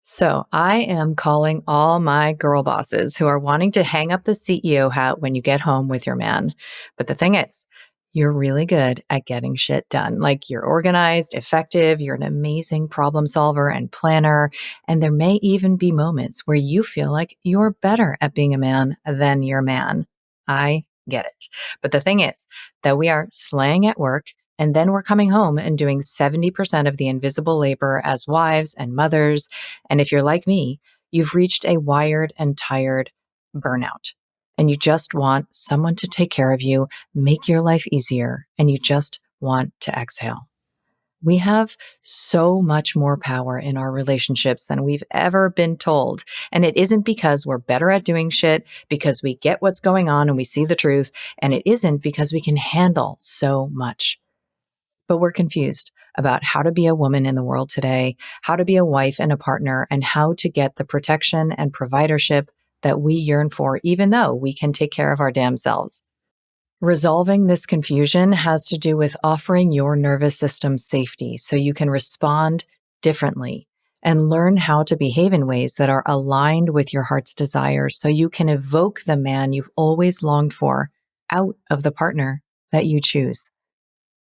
So I am calling all my girl bosses who are wanting to hang up the CEO hat when you get home with your man. But the thing is, you're really good at getting shit done. Like you're organized, effective, you're an amazing problem solver and planner. And there may even be moments where you feel like you're better at being a man than your man. I get it. But the thing is that we are slaying at work. And then we're coming home and doing 70% of the invisible labor as wives and mothers. And if you're like me, you've reached a wired and tired burnout. And you just want someone to take care of you, make your life easier, and you just want to exhale. We have so much more power in our relationships than we've ever been told. And it isn't because we're better at doing shit, because we get what's going on and we see the truth. And it isn't because we can handle so much. But we're confused about how to be a woman in the world today, how to be a wife and a partner, and how to get the protection and providership that we yearn for, even though we can take care of our damn selves. Resolving this confusion has to do with offering your nervous system safety so you can respond differently and learn how to behave in ways that are aligned with your heart's desires so you can evoke the man you've always longed for out of the partner that you choose.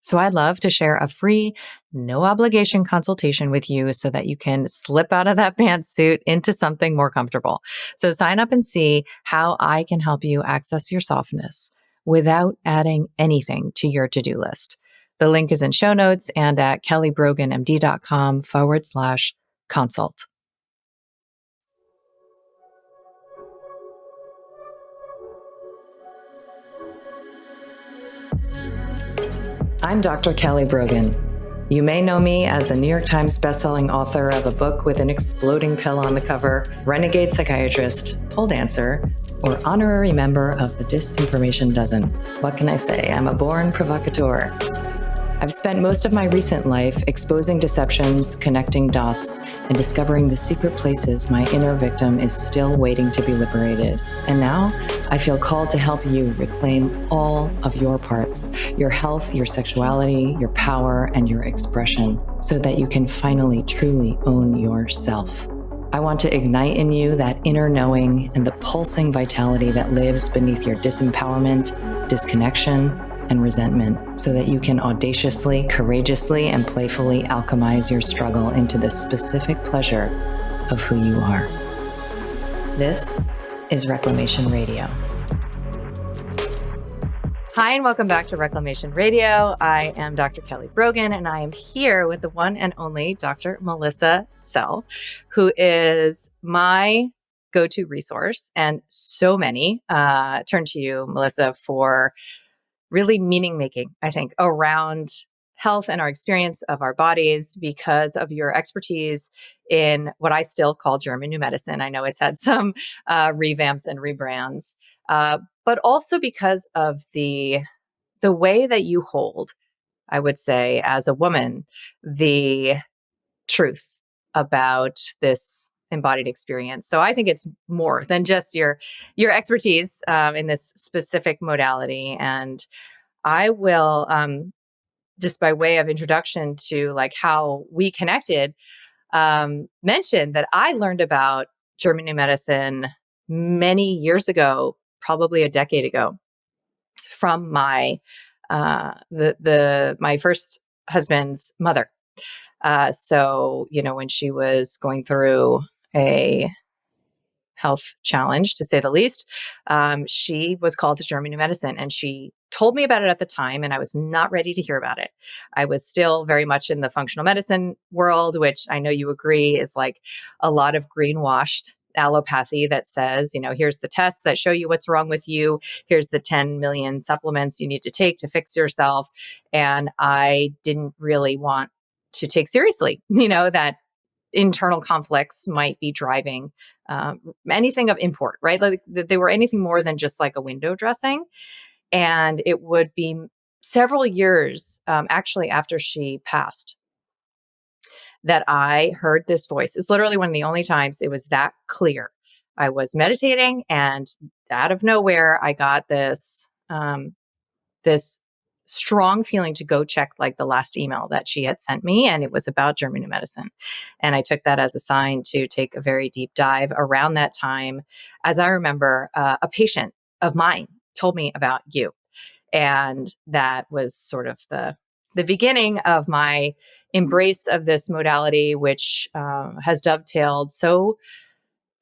So I'd love to share a free, no obligation consultation with you so that you can slip out of that pantsuit into something more comfortable. So sign up and see how I can help you access your softness without adding anything to your to-do list. The link is in show notes and at kellybroganmd.com/consult. I'm Dr. Kelly Brogan. You may know me as a New York Times bestselling author of a book with an exploding pill on the cover, renegade psychiatrist, pole dancer, or honorary member of the Disinformation Dozen. What can I say? I'm a born provocateur. I've spent most of my recent life exposing deceptions, connecting dots, and discovering the secret places my inner victim is still waiting to be liberated. And now I feel called to help you reclaim all of your parts, your health, your sexuality, your power, and your expression, so that you can finally truly own yourself. I want to ignite in you that inner knowing and the pulsing vitality that lives beneath your disempowerment, disconnection, and resentment, so that you can audaciously, courageously, and playfully alchemize your struggle into the specific pleasure of who you are. This is Reclamation Radio. Hi, and welcome back to Reclamation Radio. I am Dr. Kelly Brogan, and I am here with the one and only Dr. Melissa Sell, who is my go-to resource, and so many turn to you, Melissa, for really meaning making, I think, around health and our experience of our bodies because of your expertise in what I still call German New Medicine. I know it's had some revamps and rebrands, but also because of the way that you hold, I would say, as a woman, the truth about this embodied experience. So I think it's more than just your expertise in this specific modality. And I will, just by way of introduction to like how we connected, mention that I learned about German New Medicine many years ago, probably a decade ago, from my my first husband's mother. So, when she was going through a health challenge, to say the least, she was called to German New Medicine, and she told me about it at the time, and I was not ready to hear about it. I was still very much in the functional medicine world, which I know you agree is like a lot of greenwashed allopathy that says, here's the tests that show you what's wrong with you. Here's the 10 million supplements you need to take to fix yourself. And I didn't really want to take seriously, that internal conflicts might be driving anything of import, right? Like they were anything more than just like a window dressing. And it would be several years, actually, after she passed, that I heard this voice. It's literally one of the only times it was that clear. I was meditating, and out of nowhere, I got this strong feeling to go check like the last email that she had sent me, and it was about German New Medicine. And I took that as a sign to take a very deep dive. Around that time, as I remember, a patient of mine told me about you, and that was sort of the beginning of my embrace of this modality, which has dovetailed so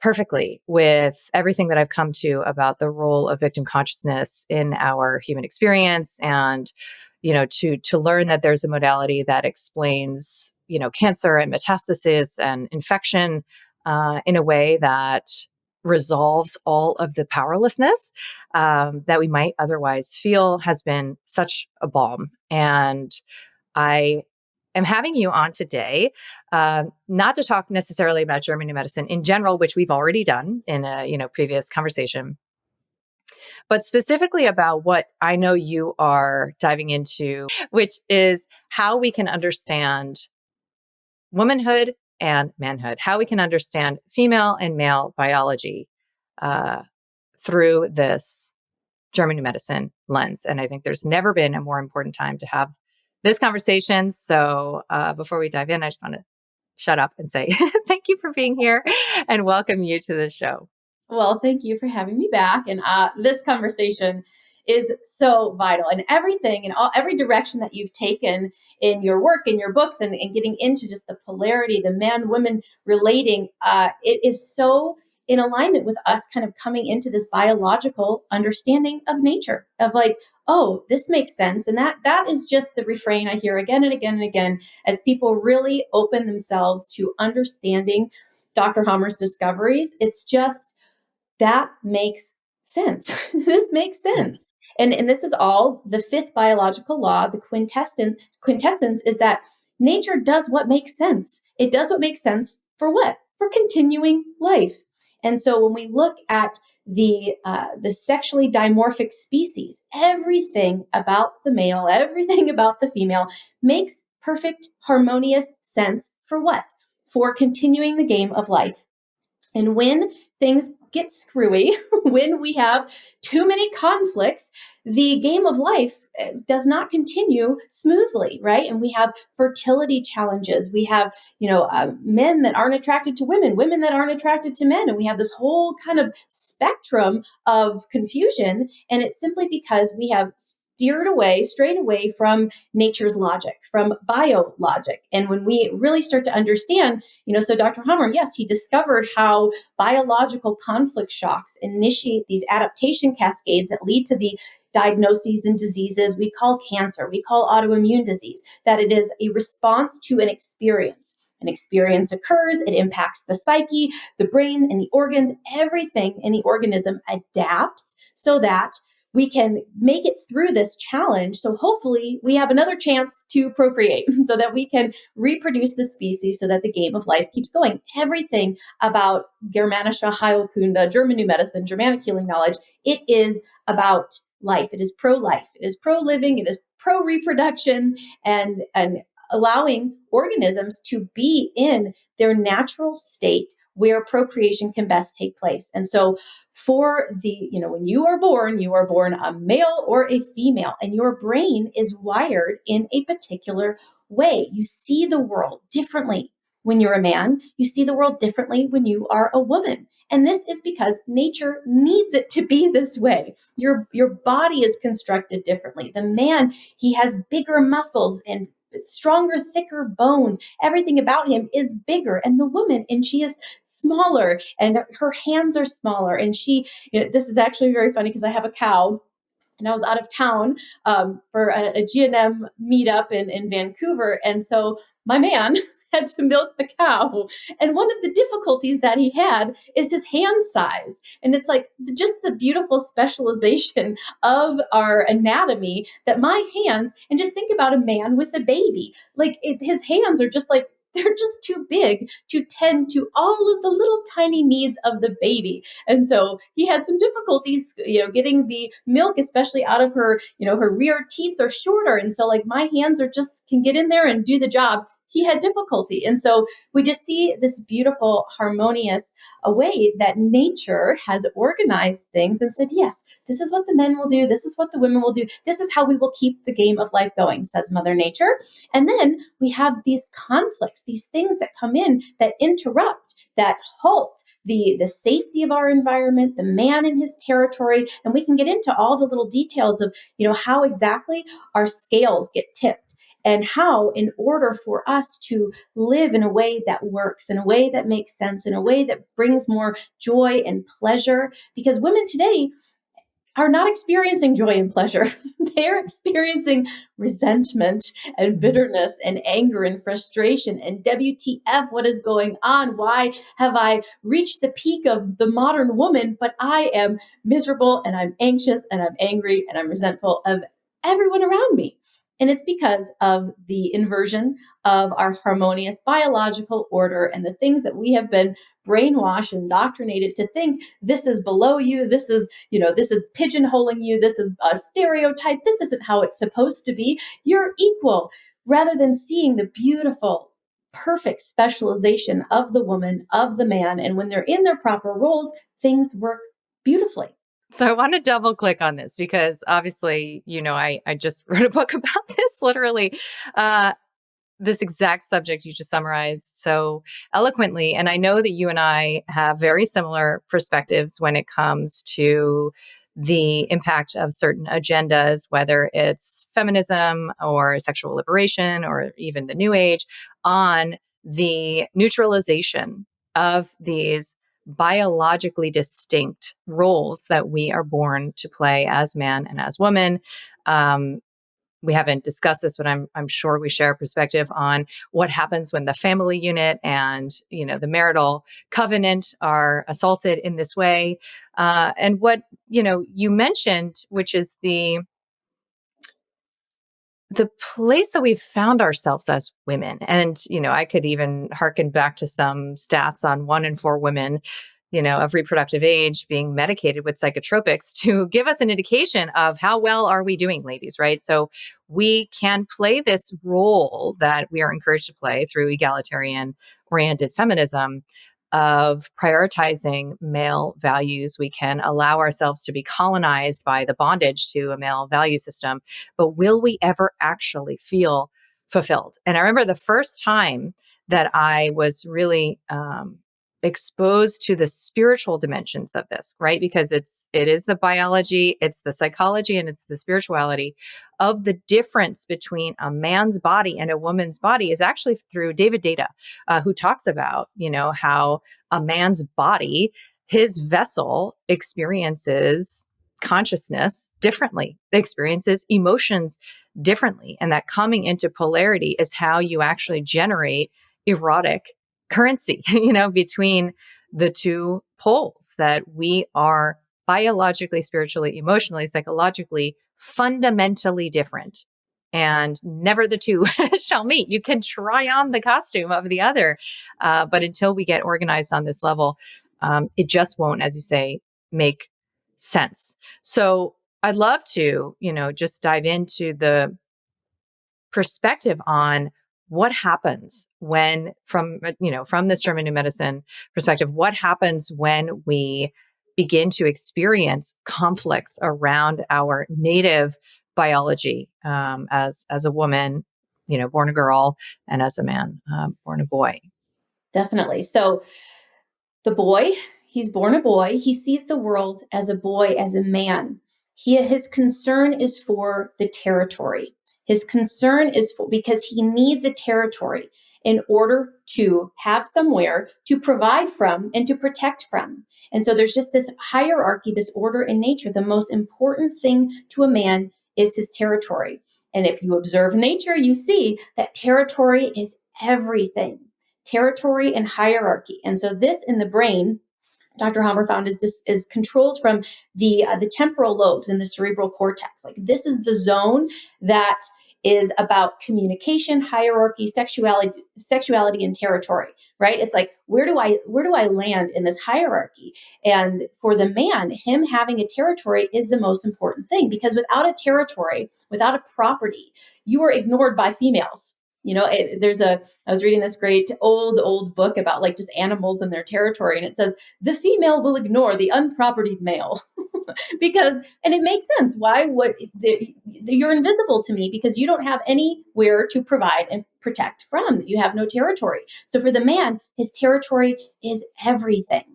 perfectly with everything that I've come to about the role of victim consciousness in our human experience. And, to learn that there's a modality that explains, cancer and metastasis and infection in a way that resolves all of the powerlessness that we might otherwise feel has been such a balm. And I am having you on today, not to talk necessarily about German New Medicine in general, which we've already done in a previous conversation, but specifically about what I know you are diving into, which is how we can understand womanhood and manhood, how we can understand female and male biology uh, through this German New Medicine lens. And I think there's never been a more important time to have this conversation. So before we dive in, I just want to shut up and say thank you for being here and welcome you to the show. Well, thank you for having me back. And this conversation is so vital, and everything and every direction that you've taken in your work, in your books, and getting into just the polarity, the man women relating, it is so in alignment with us kind of coming into this biological understanding of nature, of like, oh, this makes sense. And that is just the refrain I hear again and again and again as people really open themselves to understanding Dr. Hammer's discoveries. It's just, that makes sense. This makes sense. And this is all the fifth biological law. The quintessence is that nature does what makes sense. It does what makes sense for what? For continuing life. And so when we look at the sexually dimorphic species, everything about the male, everything about the female makes perfect, harmonious sense for what? For continuing the game of life. And when things get screwy, when we have too many conflicts, the game of life does not continue smoothly, right? And we have fertility challenges. We have, men that aren't attracted to women, women that aren't attracted to men. And we have this whole kind of spectrum of confusion. And it's simply because we have strayed away from nature's logic, from biologic. And when we really start to understand, so Dr. Hammer, yes, he discovered how biological conflict shocks initiate these adaptation cascades that lead to the diagnoses and diseases we call cancer, we call autoimmune disease, that it is a response to an experience. An experience occurs, it impacts the psyche, the brain, and the organs. Everything in the organism adapts so that we can make it through this challenge. So hopefully we have another chance to procreate so that we can reproduce the species so that the game of life keeps going. Everything about Germanische Heilkunde, German New Medicine, Germanic healing knowledge, it is about life. It is pro-life. It is pro-living. It is pro-reproduction and allowing organisms to be in their natural state where procreation can best take place. And so for when you are born a male or a female, and your brain is wired in a particular way. You see the world differently when you're a man. You see the world differently when you are a woman. And this is because nature needs it to be this way. Your body is constructed differently. The man, he has bigger muscles and stronger, thicker bones. Everything about him is bigger. And the woman, and she is smaller, and her hands are smaller. And she, this is actually very funny because I have a cow. And I was out of town for a G&M meetup in Vancouver. And so my man had to milk the cow. And one of the difficulties that he had is his hand size. And it's like just the beautiful specialization of our anatomy that my hands, and just think about a man with a baby, like his hands are just like, they're just too big to tend to all of the little tiny needs of the baby. And so he had some difficulties, getting the milk, especially out of her, her rear teats are shorter. And so like my hands are just can get in there and do the job. he had difficulty. And so we just see this beautiful, harmonious way that nature has organized things and said, yes, this is what the men will do. This is what the women will do. This is how we will keep the game of life going, says Mother Nature. And then we have these conflicts, these things that come in that interrupt, that halt the safety of our environment, the man in his territory. And we can get into all the little details of, how exactly our scales get tipped and how, in order for us to live in a way that works, in a way that makes sense, in a way that brings more joy and pleasure, because women today are not experiencing joy and pleasure. They're experiencing resentment and bitterness and anger and frustration and WTF, what is going on? Why have I reached the peak of the modern woman, but I am miserable and I'm anxious and I'm angry and I'm resentful of everyone around me? And it's because of the inversion of our harmonious biological order and the things that we have been brainwashed and indoctrinated to think this is below you, this is pigeonholing you, this is a stereotype, this isn't how it's supposed to be. You're equal, rather than seeing the beautiful, perfect specialization of the woman, of the man. And when they're in their proper roles, things work beautifully. So I want to double click on this because obviously, I just wrote a book about this literally. This exact subject you just summarized so eloquently. And I know that you and I have very similar perspectives when it comes to the impact of certain agendas, whether it's feminism or sexual liberation or even the new age, on the neutralization of these biologically distinct roles that we are born to play as man and as woman. We haven't discussed this, but I'm sure we share a perspective on what happens when the family unit and the marital covenant are assaulted in this way, and what you mentioned, which is the place that we've found ourselves as women. And I could even hearken back to some stats on 1 in 4 women of reproductive age being medicated with psychotropics to give us an indication of how well are we doing, ladies, right? So we can play this role that we are encouraged to play through egalitarian oriented feminism of prioritizing male values. We can allow ourselves to be colonized by the bondage to a male value system, but will we ever actually feel fulfilled? And I remember the first time that I was really exposed to the spiritual dimensions of this, right? Because it is the biology, it's the psychology, and it's the spirituality of the difference between a man's body and a woman's body is actually through David Data, who talks about, how a man's body, his vessel experiences consciousness differently, experiences emotions differently. And that coming into polarity is how you actually generate erotic currency, between the two poles, that we are biologically, spiritually, emotionally, psychologically, fundamentally different. And never the two shall meet. You can try on the costume of the other, but until we get organized on this level, it just won't, as you say, make sense. So I'd love to, just dive into the perspective on what happens when, from this German New Medicine perspective, what happens when we begin to experience conflicts around our native biology, as a woman, born a girl, and as a man, born a boy. Definitely. So the boy, he's born a boy. He sees the world as a boy, as a man. His concern is for the territory. His concern is because he needs a territory in order to have somewhere to provide from and to protect from. And so there's just this hierarchy, this order in nature. The most important thing to a man is his territory. And if you observe nature, you see that territory is everything. Territory and hierarchy. And so this in the brain, Dr. Hammer found is controlled from the temporal lobes in the cerebral cortex. Like this is the zone that is about communication, hierarchy, sexuality, and territory. Right? It's like where do I land in this hierarchy? And for the man, him having a territory is the most important thing, because without a territory, without a property, you are ignored by females. I was reading this great old book about like just animals and their territory. And it says the female will ignore the unpropertied male and it makes sense. Why would you're invisible to me because you don't have anywhere to provide and protect from. You have no territory. So for the man, his territory is everything.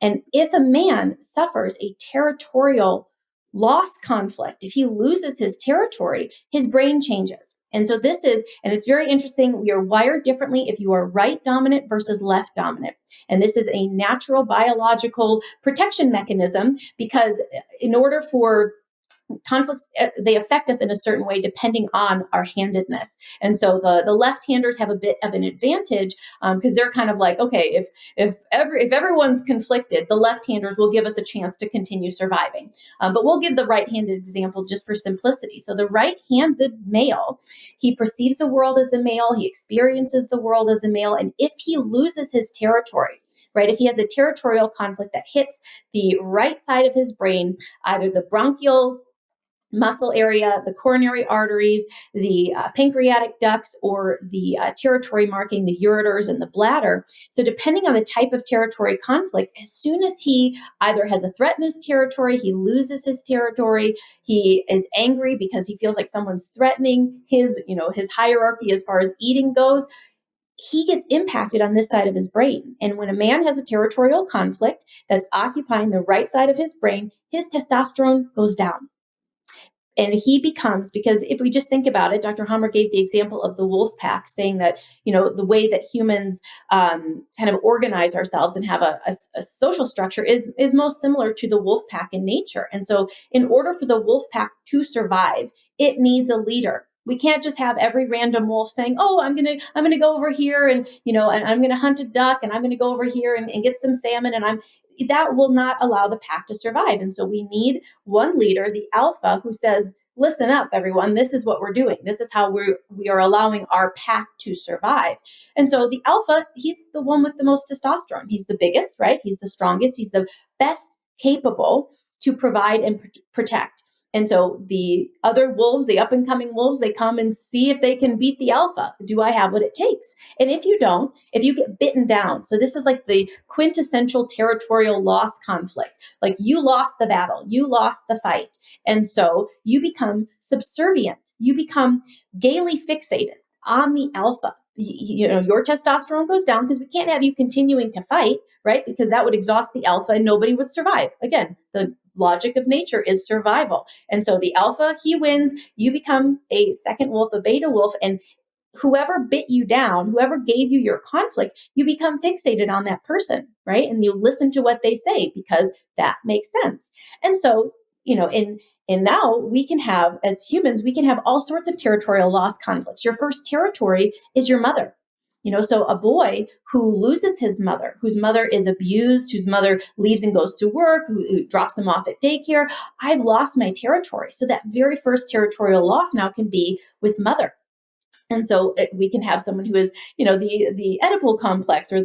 And if a man suffers a territorial loss conflict, if he loses his territory, his brain changes. And so and it's very interesting. We are wired differently if you are right dominant versus left dominant. And this is a natural biological protection mechanism because in order for conflicts, they affect us in a certain way depending on our handedness. And so the left-handers have a bit of an advantage because they're kind of like, okay, if everyone's conflicted, the left-handers will give us a chance to continue surviving. But we'll give the right-handed example just for simplicity. So the right-handed male, he perceives the world as a male, he experiences the world as a male, and if he loses his territory, right, if he has a territorial conflict that hits the right side of his brain, either the bronchial muscle area, the coronary arteries, the pancreatic ducts, or the territory marking the ureters and the bladder. So depending on the type of territory conflict, as soon as he either has a threat in his territory, he loses his territory, he is angry because he feels like someone's threatening his hierarchy as far as eating goes, he gets impacted on this side of his brain. And when a man has a territorial conflict that's occupying the right side of his brain, his testosterone goes down. And he becomes, because if we just think about it, Dr. Hammer gave the example of the wolf pack, saying that, the way that humans kind of organize ourselves and have a social structure is most similar to the wolf pack in nature. And so in order for the wolf pack to survive, it needs a leader. We can't just have every random wolf saying, "Oh, I'm gonna go over here and and I'm gonna hunt a duck and I'm gonna go over here and get some salmon and that will not allow the pack to survive." And so we need one leader, the alpha, who says, "Listen up, everyone. This is what we're doing. This is how we are allowing our pack to survive." And so the alpha, he's the one with the most testosterone. He's the biggest, right? He's the strongest. He's the best capable to provide and protect. And so the other wolves, the up and coming wolves, they come and see if they can beat the alpha. Do I have what it takes? And if you don't, if you get bitten down, so this is like the quintessential territorial loss conflict. Like you lost the battle, you lost the fight. And so you become subservient. You become gaily fixated on the alpha. Your testosterone goes down because we can't have you continuing to fight, right? Because that would exhaust the alpha and nobody would survive. Again, the logic of nature is survival. And so the alpha, he wins. You become a second wolf, a beta wolf, and whoever bit you down, whoever gave you your conflict, you become fixated on that person, right? And you listen to what they say because that makes sense. And so, and now we can have, as humans, we can have all sorts of territorial loss conflicts. Your first territory is your mother. So a boy who loses his mother, whose mother is abused, whose mother leaves and goes to work, who drops him off at daycare, I've lost my territory. So that very first territorial loss now can be with mother. And so we can have someone who is, the Oedipal complex, or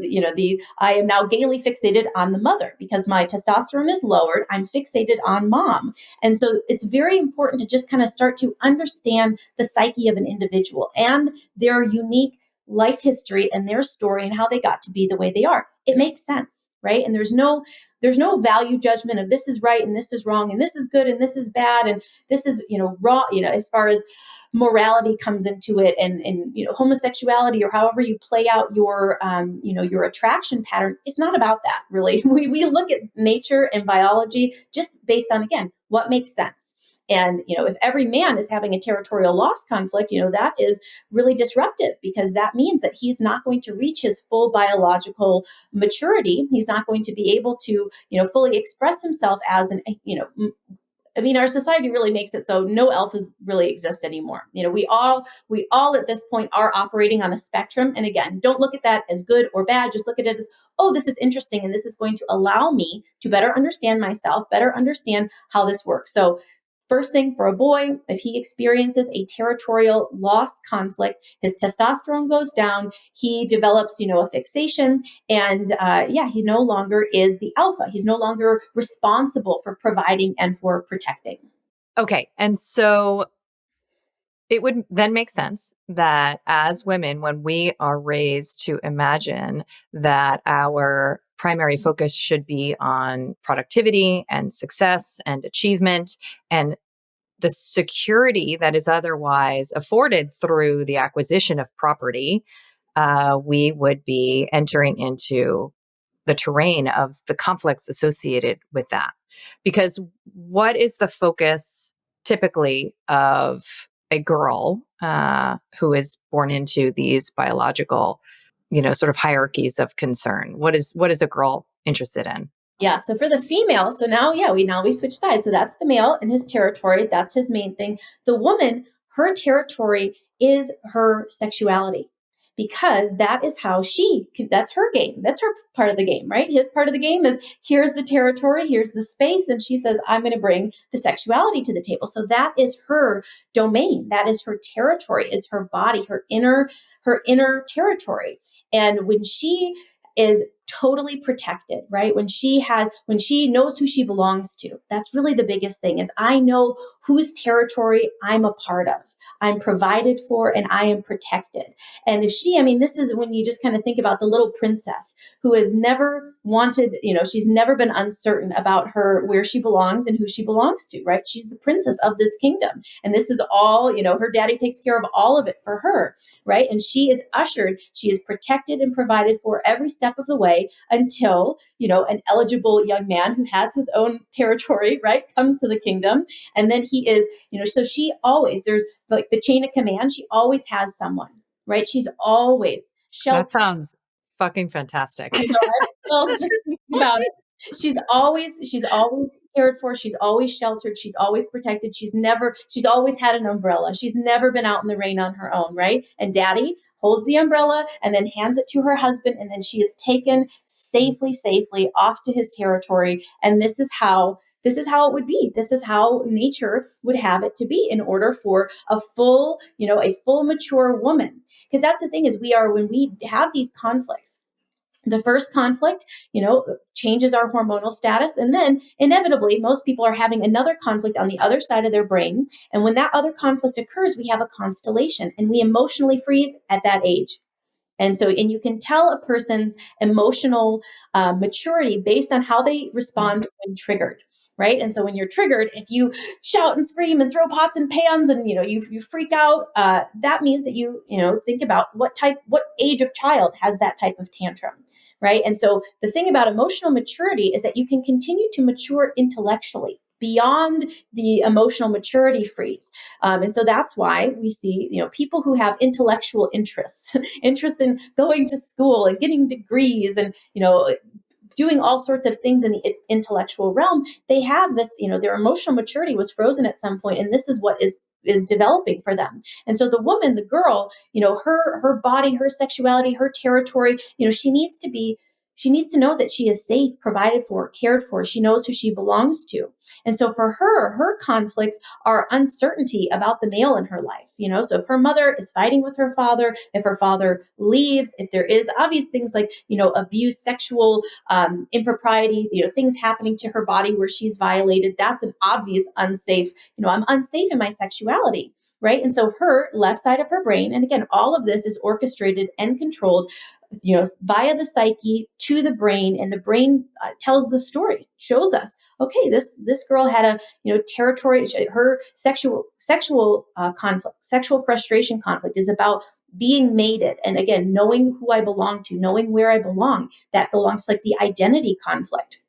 I am now gaily fixated on the mother because my testosterone is lowered. I'm fixated on mom. And so it's very important to just kind of start to understand the psyche of an individual and their unique life history and their story and how they got to be the way they are. It makes sense, right? And there's no value judgment of this is right and this is wrong and this is good and this is bad and this is, wrong, as far as morality comes into it and homosexuality or however you play out your your attraction pattern. It's not about that, really. We look at nature and biology just based on, again, what makes sense. And if every man is having a territorial loss conflict, that is really disruptive because that means that he's not going to reach his full biological maturity. He's not going to be able to fully express himself as our society really makes it so no alphas really exist anymore. We all at this point are operating on a spectrum. And again, don't look at that as good or bad. Just look at it as, oh, this is interesting. And this is going to allow me to better understand myself, better understand how this works. So first thing for a boy, if he experiences a territorial loss conflict, his testosterone goes down, he develops, a fixation, and he no longer is the alpha. He's no longer responsible for providing and for protecting. Okay. And so It would then make sense that as women, when we are raised to imagine that our primary focus should be on productivity and success and achievement and the security that is otherwise afforded through the acquisition of property, we would be entering into the terrain of the conflicts associated with that. Because what is the focus typically of a girl who is born into these biological, sort of hierarchies of concern? What is a girl interested in? Yeah. So for the female, so now, yeah, we switch sides. So that's the male and his territory. That's his main thing. The woman, her territory is her sexuality, because that is how that's her game. That's her part of the game, right? His part of the game is, here's the territory, here's the space. And she says, I'm going to bring the sexuality to the table. So that is her domain. That is her territory, is her body, her inner territory. And when she is totally protected, right? When she knows who she belongs to, that's really the biggest thing, is I know whose territory I'm a part of. I'm provided for and I am protected. And if this is when you just kind of think about the little princess who has never wanted, she's never been uncertain about where she belongs and who she belongs to, right? She's the princess of this kingdom. And this is all, her daddy takes care of all of it for her, right? And she is protected and provided for every step of the way until, an eligible young man who has his own territory, right, comes to the kingdom. And then he is, so she always, there's like the chain of command, she always has someone, right? She's always That sheltered. sounds fucking fantastic. Well, just think about it. She's always cared for. She's always sheltered. She's always protected. She's always had an umbrella. She's never been out in the rain on her own, right? And daddy holds the umbrella and then hands it to her husband. And then she is taken safely off to his territory. And this is how it would be. This is how nature would have it to be in order for a full mature woman. Because that's the thing, is when we have these conflicts, the first conflict, changes our hormonal status. And then inevitably, most people are having another conflict on the other side of their brain. And when that other conflict occurs, we have a constellation and we emotionally freeze at that age. And you can tell a person's emotional maturity based on how they respond when triggered, right? And so when you're triggered, if you shout and scream and throw pots and pans and you freak out, that means that you think about what age of child has that type of tantrum, right? And so the thing about emotional maturity is that you can continue to mature intellectually beyond the emotional maturity freeze. And so that's why we see, people who have intellectual interests, interest in going to school and getting degrees and, doing all sorts of things in the intellectual realm, they have this, their emotional maturity was frozen at some point, and this is what is developing for them. And so the woman, the girl, her body, her sexuality, her territory, she needs to know that she is safe, provided for, cared for. She knows who she belongs to. And so for her conflicts are uncertainty about the male in her life. So if her mother is fighting with her father, if her father leaves, if there is obvious things like, abuse, sexual impropriety, things happening to her body where she's violated, that's an obvious unsafe, I'm unsafe in my sexuality. Right. And so her left side of her brain, and again, all of this is orchestrated and controlled, via the psyche to the brain, and the brain tells the story, shows us, okay, this girl had a, territory, her sexual conflict, sexual frustration conflict is about being mated. And again, knowing who I belong to, knowing where I belong, that belongs to like the identity conflict.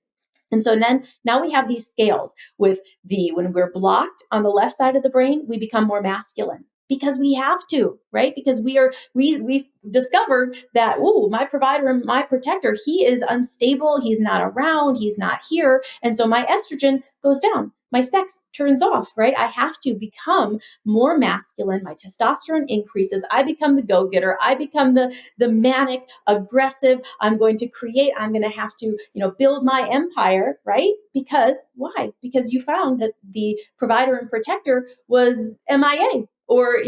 And so then now we have these scales when we're blocked on the left side of the brain, we become more masculine because we have to, right? Because we've discovered that, my provider and my protector, he is unstable. He's not around. He's not here. And so my estrogen goes down. My sex turns off, right? I have to become more masculine. My testosterone increases. I become the go-getter. I become the manic, aggressive. I'm going to have to, build my empire, right? Because why? Because you found that the provider and protector was MIA, or,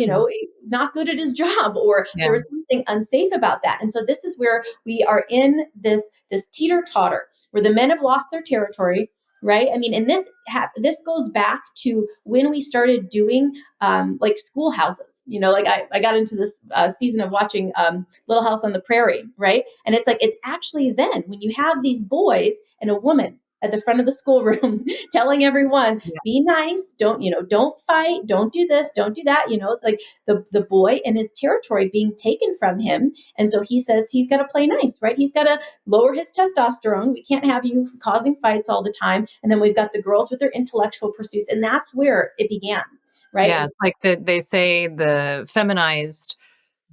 not good at his job, or there was something unsafe about that. And so this is where we are in this teeter-totter, where the men have lost their territory, right? I mean, and this goes back to when we started doing like schoolhouses. Like I got into this season of watching Little House on the Prairie, right? And it's like it's actually then when you have these boys and a woman at the front of the schoolroom telling everyone, Yeah. be nice, don't fight, don't do this, don't do that. It's like the boy and his territory being taken from him. And so he says he's got to play nice, right? He's got to lower his testosterone. We can't have you causing fights all the time. And then we've got the girls with their intellectual pursuits. And that's where it began, right? Yeah. Like they say the feminized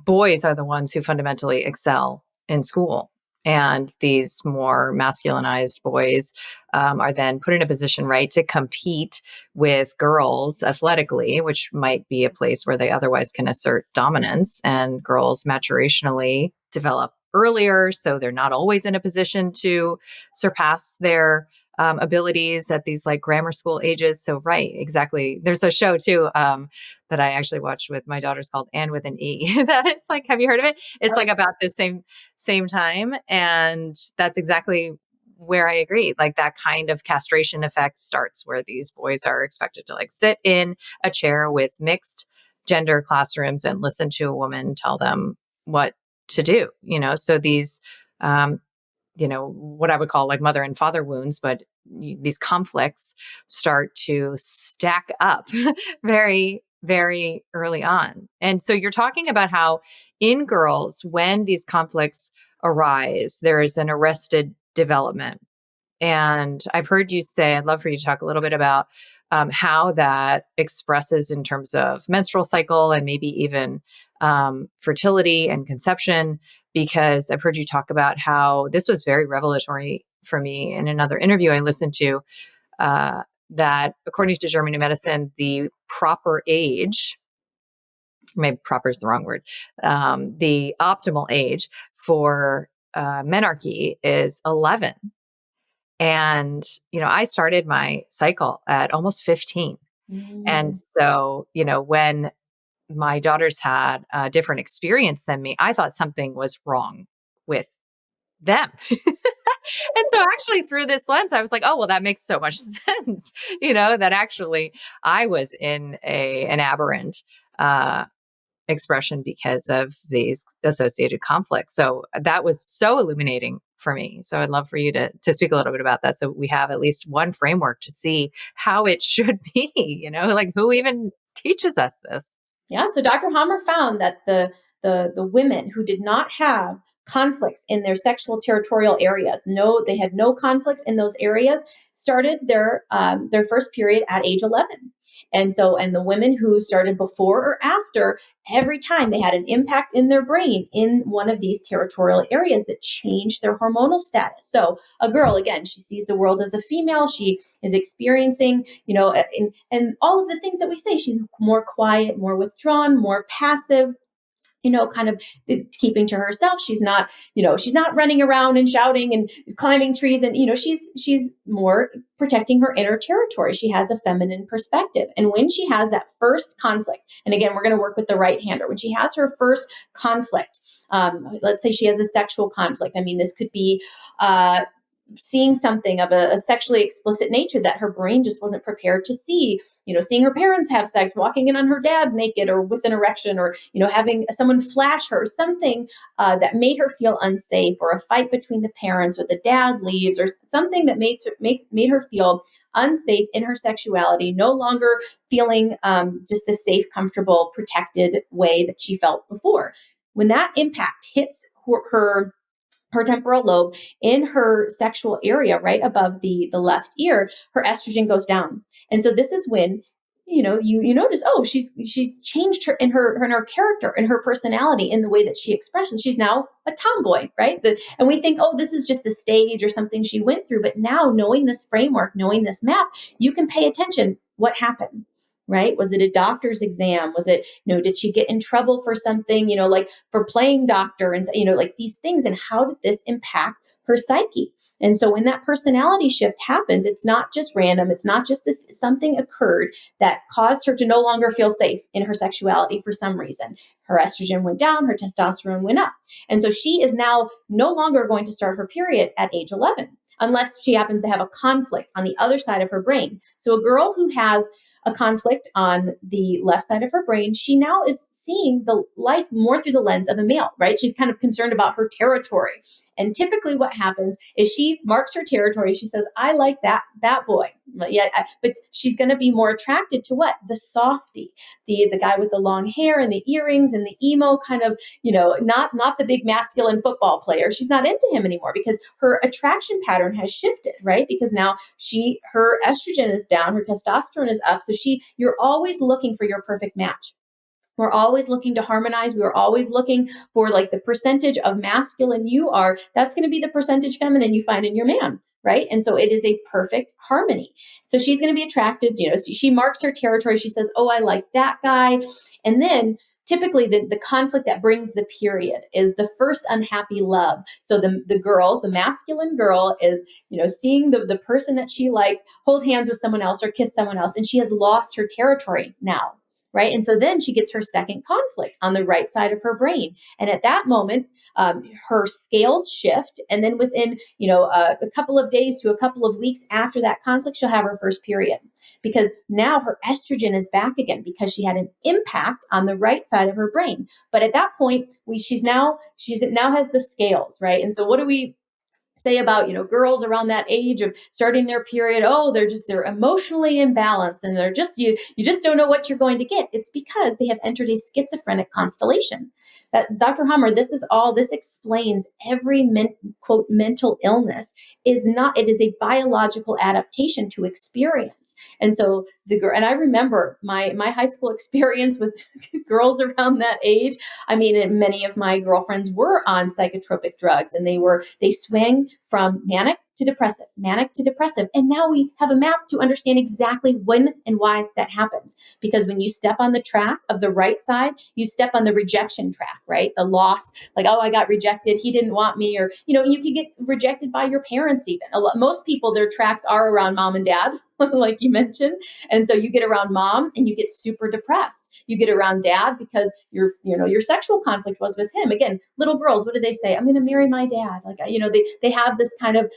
boys are the ones who fundamentally excel in school. And these more masculinized boys are then put in a position, right, to compete with girls athletically, which might be a place where they otherwise can assert dominance. And girls maturationally develop earlier. So they're not always in a position to surpass their abilities at these like grammar school ages. So, right, exactly. There's a show too that I actually watched with my daughters called Anne with an E. That is like, have you heard of it? It's like about the same time. And that's exactly where I agree. Like that kind of castration effect starts where these boys are expected to like sit in a chair with mixed gender classrooms and listen to a woman tell them what to do, so these what I would call like mother and father wounds, but these conflicts start to stack up very, very early on. And so you're talking about how in girls, when these conflicts arise, there is an arrested development. And I've heard you say, I'd love for you to talk a little bit about how that expresses in terms of menstrual cycle and maybe even fertility and conception, because I've heard you talk about how this was very revelatory for me in another interview I listened to, that according to German medicine, the proper age, maybe proper is the wrong word, the optimal age for menarche is 11. And, I started my cycle at almost 15. And so, when my daughters had a different experience than me, I thought something was wrong with them. And so actually through this lens, I was like, oh, well, that makes so much sense, that actually I was in an aberrant expression because of these associated conflicts. So that was so illuminating for me. So I'd love for you to speak a little bit about that. So we have at least one framework to see how it should be, like who even teaches us this? Yeah. So Dr. Hammer found that the women who did not have conflicts in their sexual territorial areas, they had no conflicts in those areas, started their first period at age 11. And the women who started before or after, every time they had an impact in their brain in one of these territorial areas that changed their hormonal status. So a girl, again, she sees the world as a female. She is experiencing, and all of the things that we say. She's more quiet, more withdrawn, more passive, kind of keeping to herself. She's not running around and shouting and climbing trees. And, she's more protecting her inner territory. She has a feminine perspective. And when she has that first conflict, and again, we're going to work with the right hander, when she has her first conflict, let's say she has a sexual conflict. I mean, this could be, seeing something of a sexually explicit nature that her brain just wasn't prepared to see, seeing her parents have sex, walking in on her dad naked or with an erection, or, having someone flash her, something that made her feel unsafe, or a fight between the parents, or the dad leaves, or something that made her feel unsafe in her sexuality, no longer feeling just the safe, comfortable, protected way that she felt before. When that impact hits her temporal lobe in her sexual area right above the left ear, her estrogen goes down. And so this is when you notice, oh, she's changed her in her character, in her personality, in the way that she expresses. She's now a tomboy, right? And we think, oh, this is just a stage or something she went through. But now, knowing this framework, knowing this map, you can pay attention. What happened? Right? Was it a doctor's exam? Was it, did she get in trouble for something, like for playing doctor, and, like these things? And how did this impact her psyche? And so when that personality shift happens, it's not just random. It's not just something occurred that caused her to no longer feel safe in her sexuality for some reason. Her estrogen went down, her testosterone went up. And so she is now no longer going to start her period at age 11. unless she happens to have a conflict on the other side of her brain. So a girl who has a conflict on the left side of her brain, she now is seeing the life more through the lens of a male, right? She's kind of concerned about her territory. And typically what happens is she marks her territory. She says, I like that boy. But she's going to be more attracted to what? The softie, the guy with the long hair and the earrings and the emo kind of, not the big masculine football player. She's not into him anymore because her attraction pattern has shifted, right? Because now her estrogen is down, her testosterone is up. So you're always looking for your perfect match. We're always looking to harmonize. We're always looking for like the percentage of masculine you are. That's going to be the percentage feminine you find in your man, right? And so it is a perfect harmony. So she's going to be attracted, she marks her territory. She says, oh, I like that guy. And then typically the conflict that brings the period is the first unhappy love. So the masculine girl is, seeing the person that she likes hold hands with someone else or kiss someone else. And she has lost her territory now. Right. And so then she gets her second conflict on the right side of her brain. And at that moment, her scales shift. And then within, a couple of days to a couple of weeks after that conflict, she'll have her first period because now her estrogen is back again because she had an impact on the right side of her brain. But at that point, she now has the scales. Right. And so what do we say about, girls around that age of starting their period? Oh, they're emotionally imbalanced and they're just, you just don't know what you're going to get. It's because they have entered a schizophrenic constellation. That Dr. Hammer, this explains every quote mental illness it is a biological adaptation to experience. And so and I remember my high school experience with girls around that age. I mean, many of my girlfriends were on psychotropic drugs and they swing from manic to depressive. And now we have a map to understand exactly when and why that happens. Because when you step on the track of the right side, you step on the rejection track, right? The loss, like, oh, I got rejected. He didn't want me. Or, you could get rejected by your parents even. Most people, their tracks are around mom and dad, like you mentioned. And so you get around mom and you get super depressed. You get around dad because your sexual conflict was with him. Again, little girls, what do they say? I'm going to marry my dad. Like, they have this kind of,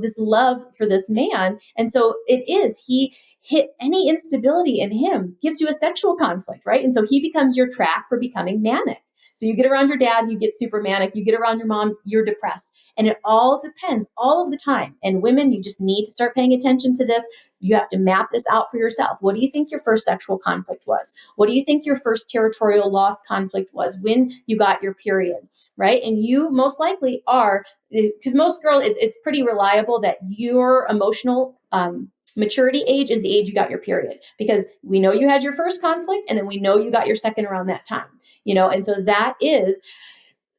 this love for this man. And so he hit any instability in him gives you a sexual conflict, right? And so he becomes your track for becoming manic. So you get around your dad, you get super manic. You get around your mom, you're depressed. And it all depends all of the time. And women, you just need to start paying attention to this. You have to map this out for yourself. What do you think your first sexual conflict was? What do you think your first territorial loss conflict was when you got your period? Right. And you most likely are, because most girls, it's pretty reliable that your emotional maturity age is the age you got your period, because we know you had your first conflict and then we know you got your second around that time, and so that is.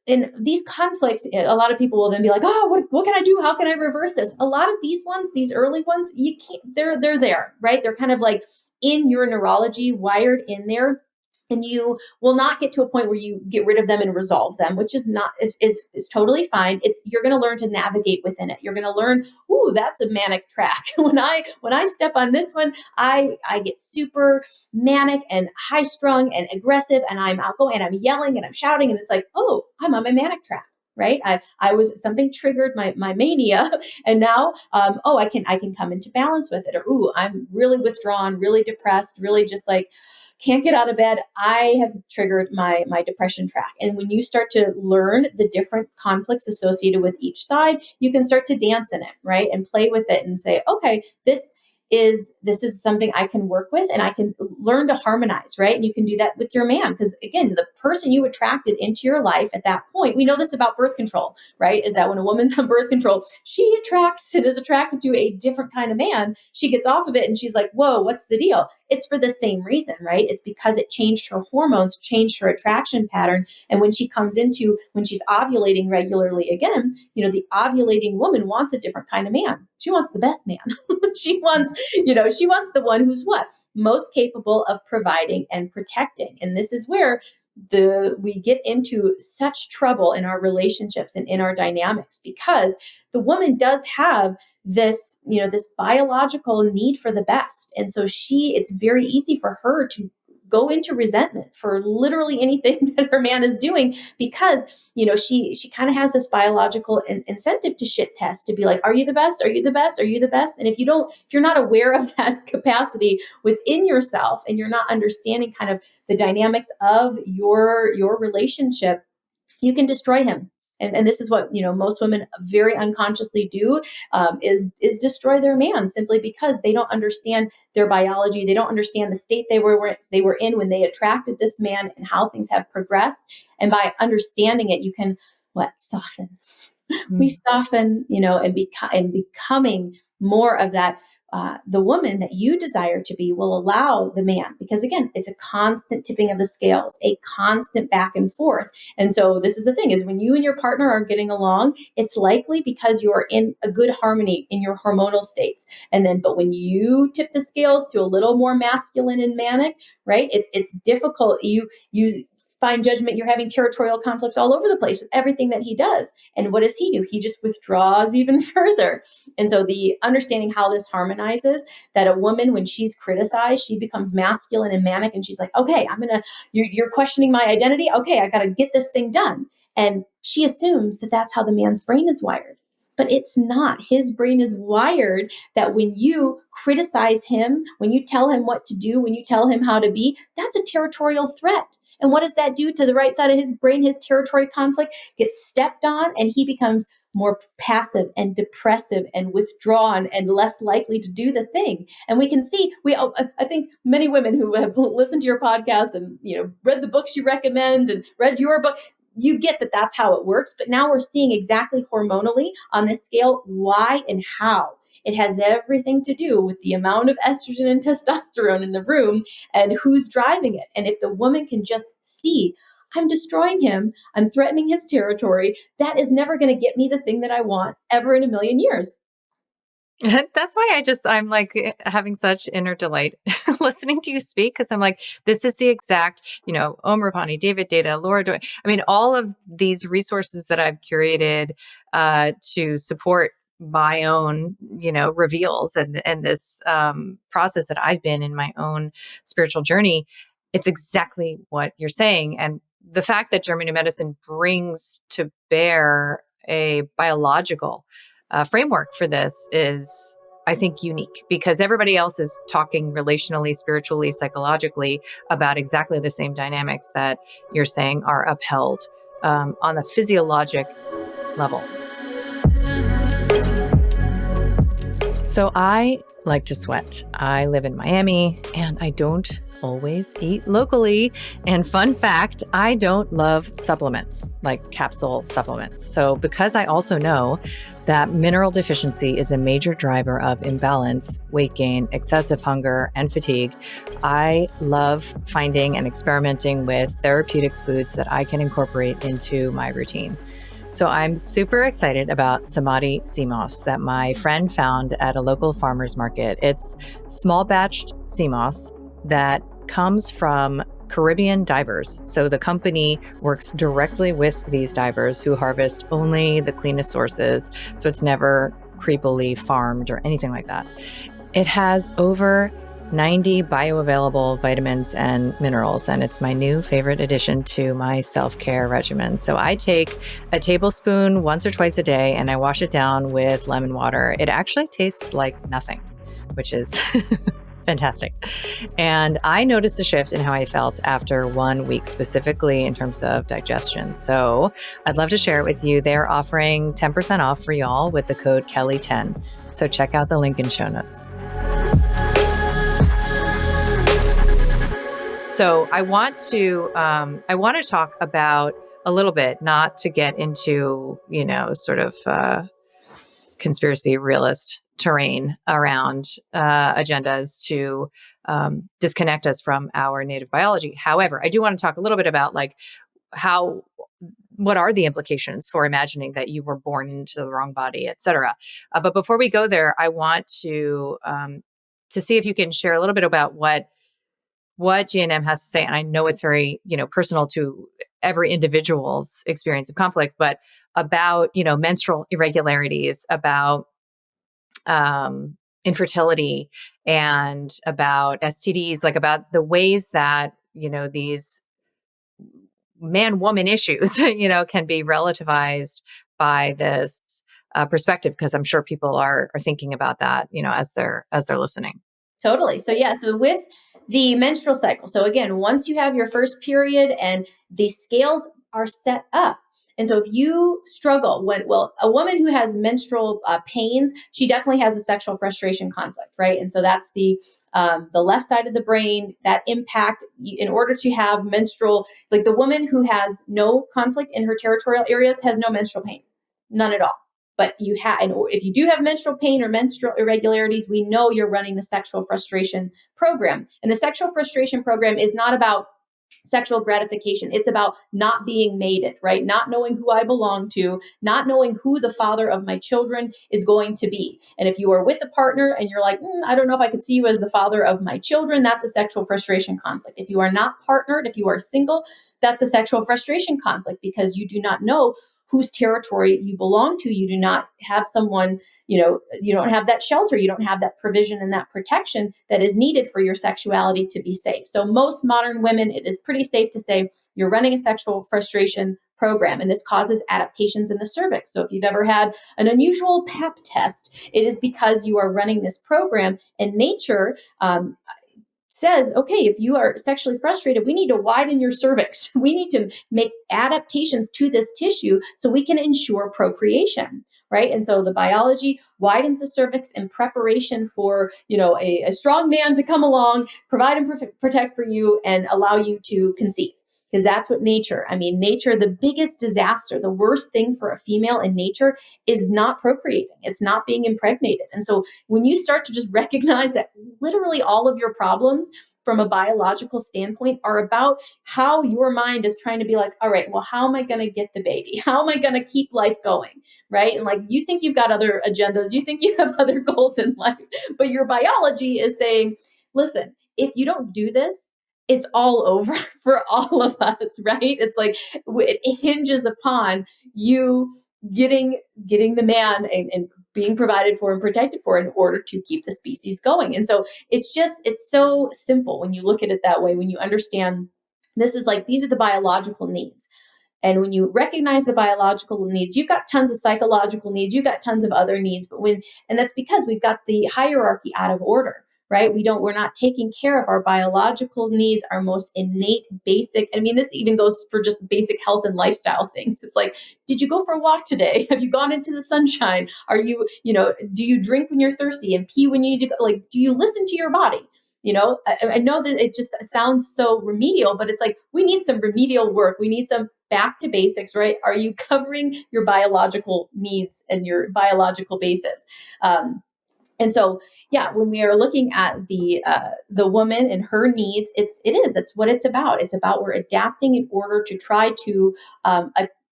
In these conflicts, a lot of people will then be like, oh, what can I do? How can I reverse this? A lot of these ones, these early ones, you can't, they're there, right? They're kind of like in your neurology, wired in there. And you will not get to a point where you get rid of them and resolve them, which is totally fine. You're going to learn to navigate within it. You're going to learn, ooh, that's a manic track. When I step on this one, I get super manic and high strung and aggressive, and I'm outgoing and I'm yelling and I'm shouting, and it's like, oh, I'm on my manic track. Right. I was, something triggered my mania, and now, I can come into balance with it. Or, ooh, I'm really withdrawn, really depressed, really just like, can't get out of bed. I have triggered my depression track. And when you start to learn the different conflicts associated with each side, you can start to dance in it, right? And play with it and say, okay, this is something I can work with and I can learn to harmonize, right? And you can do that with your man. Because again, the person you attracted into your life at that point, we know this about birth control, right? Is that when a woman's on birth control, she attracts and is attracted to a different kind of man. She gets off of it and she's like, whoa, what's the deal? It's for the same reason, right? It's because it changed her hormones, changed her attraction pattern. And when she's ovulating regularly again, the ovulating woman wants a different kind of man. She wants the best man. She wants the one who's what? Most capable of providing and protecting. And this is where we get into such trouble in our relationships and in our dynamics, because the woman does have this, this biological need for the best. And so it's very easy for her to go into resentment for literally anything that her man is doing because, she kind of has this biological incentive to shit test, to be like, are you the best? Are you the best? Are you the best? And if you're not aware of that capacity within yourself, and you're not understanding kind of the dynamics of your relationship, you can destroy him. And this is what most women very unconsciously do, is destroy their man, simply because they don't understand their biology. They don't understand the state they were in when they attracted this man, and how things have progressed. And by understanding it, you can soften. We soften, and becoming more of that. The woman that you desire to be will allow the man, because again, it's a constant tipping of the scales, a constant back and forth. And so this is the thing, is when you and your partner are getting along, it's likely because you're in a good harmony in your hormonal states. But when you tip the scales to a little more masculine and manic, right? It's difficult. You find judgment. You're having territorial conflicts all over the place with everything that he does. And what does he do? He just withdraws even further. And so the understanding how this harmonizes, that a woman, when she's criticized, she becomes masculine and manic, and she's like, okay, you're questioning my identity. Okay, I got to get this thing done. And she assumes that that's how the man's brain is wired. But it's not. His brain is wired that when you criticize him, when you tell him what to do, when you tell him how to be, that's a territorial threat. And what does that do to the right side of his brain? His territory conflict gets stepped on, and he becomes more passive and depressive and withdrawn and less likely to do the thing. And we can see, I think many women who have listened to your podcast and read the books you recommend and read your book, you get that that's how it works. But now we're seeing exactly hormonally on this scale why and how. It has everything to do with the amount of estrogen and testosterone in the room and who's driving it. And if the woman can just see, I'm destroying him, I'm threatening his territory, that is never going to get me the thing that I want ever in a million years. That's why I'm like having such inner delight listening to you speak, because I'm like, this is the exact, Om Rapani, David Data, Laura Doy. I mean, all of these resources that I've curated to support my own, reveals and this process that I've been in my own spiritual journey. It's exactly what you're saying. And the fact that German New Medicine brings to bear a biological framework for this is, I think, unique, because everybody else is talking relationally, spiritually, psychologically about exactly the same dynamics that you're saying are upheld on the physiologic level. So I like to sweat. I live in Miami, and I don't always eat locally. And fun fact, I don't love supplements, like capsule supplements. So because I also know that mineral deficiency is a major driver of imbalance, weight gain, excessive hunger, and fatigue, I love finding and experimenting with therapeutic foods that I can incorporate into my routine. So I'm super excited about Samadhi sea moss that my friend found at a local farmer's market. It's small batched sea moss that comes from Caribbean divers. So the company works directly with these divers who harvest only the cleanest sources. So it's never creepily farmed or anything like that. It has over 90 bioavailable vitamins and minerals, and it's my new favorite addition to my self-care regimen. So I take a tablespoon once or twice a day, and I wash it down with lemon water. It actually tastes like nothing, which is fantastic. And I noticed a shift in how I felt after 1 week, specifically in terms of digestion. So I'd love to share it with you. They're offering 10% off for y'all with the code Kelly10. So check out the link in show notes. So I want to talk about a little bit, not to get into, sort of conspiracy realist terrain around agendas to disconnect us from our native biology. However, I do want to talk a little bit about what are the implications for imagining that you were born into the wrong body, et cetera. But before we go there, I want to see if you can share a little bit about what GNM has to say. And I know it's very, personal to every individual's experience of conflict, but about, menstrual irregularities, about infertility and about STDs, like about the ways that, these man-woman issues, can be relativized by this perspective, because I'm sure people are thinking about that, as they're listening. Totally. So yeah, so with the menstrual cycle. So again, once you have your first period and the scales are set up. And so if you struggle a woman who has menstrual pains, she definitely has a sexual frustration conflict, right? And so that's the left side of the brain that impact in order to have menstrual, like the woman who has no conflict in her territorial areas has no menstrual pain, none at all. But and if you do have menstrual pain or menstrual irregularities, we know you're running the sexual frustration program. And the sexual frustration program is not about sexual gratification. It's about not being mated, right? Not knowing who I belong to, not knowing who the father of my children is going to be. And if you are with a partner and you're like, I don't know if I could see you as the father of my children, that's a sexual frustration conflict. If you are not partnered, if you are single, that's a sexual frustration conflict because you do not know whose territory you belong to. You do not have someone, you don't have that shelter. You don't have that provision and that protection that is needed for your sexuality to be safe. So most modern women, it is pretty safe to say you're running a sexual frustration program, and this causes adaptations in the cervix. So if you've ever had an unusual pap test, it is because you are running this program, and nature says, okay, if you are sexually frustrated, we need to widen your cervix. We need to make adaptations to this tissue so we can ensure procreation, right? And so the biology widens the cervix in preparation for, a strong man to come along, provide and protect for you, and allow you to conceive. Because that's what nature, the biggest disaster, the worst thing for a female in nature is not procreating. It's not being impregnated. And so when you start to just recognize that literally all of your problems from a biological standpoint are about how your mind is trying to be like, all right, well, how am I going to get the baby? How am I going to keep life going? Right. And like, you think you've got other agendas, you think you have other goals in life, but your biology is saying, listen, if you don't do this, it's all over for all of us, right? It's like it hinges upon you getting the man and being provided for and protected for in order to keep the species going. And so it's so simple when you look at it that way, when you understand these are the biological needs. And when you recognize the biological needs, you've got tons of psychological needs, you've got tons of other needs, and that's because we've got the hierarchy out of order, right? We're not taking care of our biological needs, our most innate, basic. This even goes for just basic health and lifestyle things. It's like, did you go for a walk today? Have you gone into the sunshine? Are you, do you drink when you're thirsty and pee when you need to go? Like, do you listen to your body? I know that it just sounds so remedial, but it's like, we need some remedial work. We need some back to basics, right? Are you covering your biological needs and your biological basis? And so, yeah, when we are looking at the woman and her needs, it's what it's about. It's about we're adapting in order to try to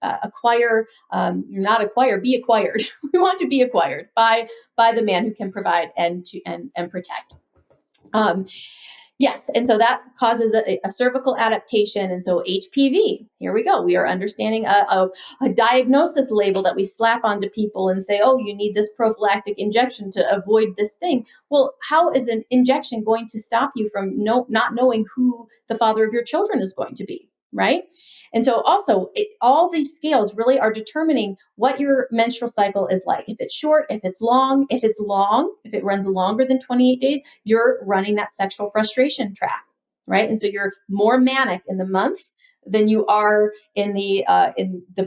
acquire, not acquire, be acquired. We want to be acquired by the man who can provide and protect. Yes. And so that causes a cervical adaptation. And so HPV, here we go. We are understanding a diagnosis label that we slap onto people and say, oh, you need this prophylactic injection to avoid this thing. Well, how is an injection going to stop you from not knowing who the father of your children is going to be? Right. And so also all these scales really are determining what your menstrual cycle is like. If it's short, if it's long, if it runs longer than 28 days, you're running that sexual frustration track. Right. And so you're more manic in the month than you are in the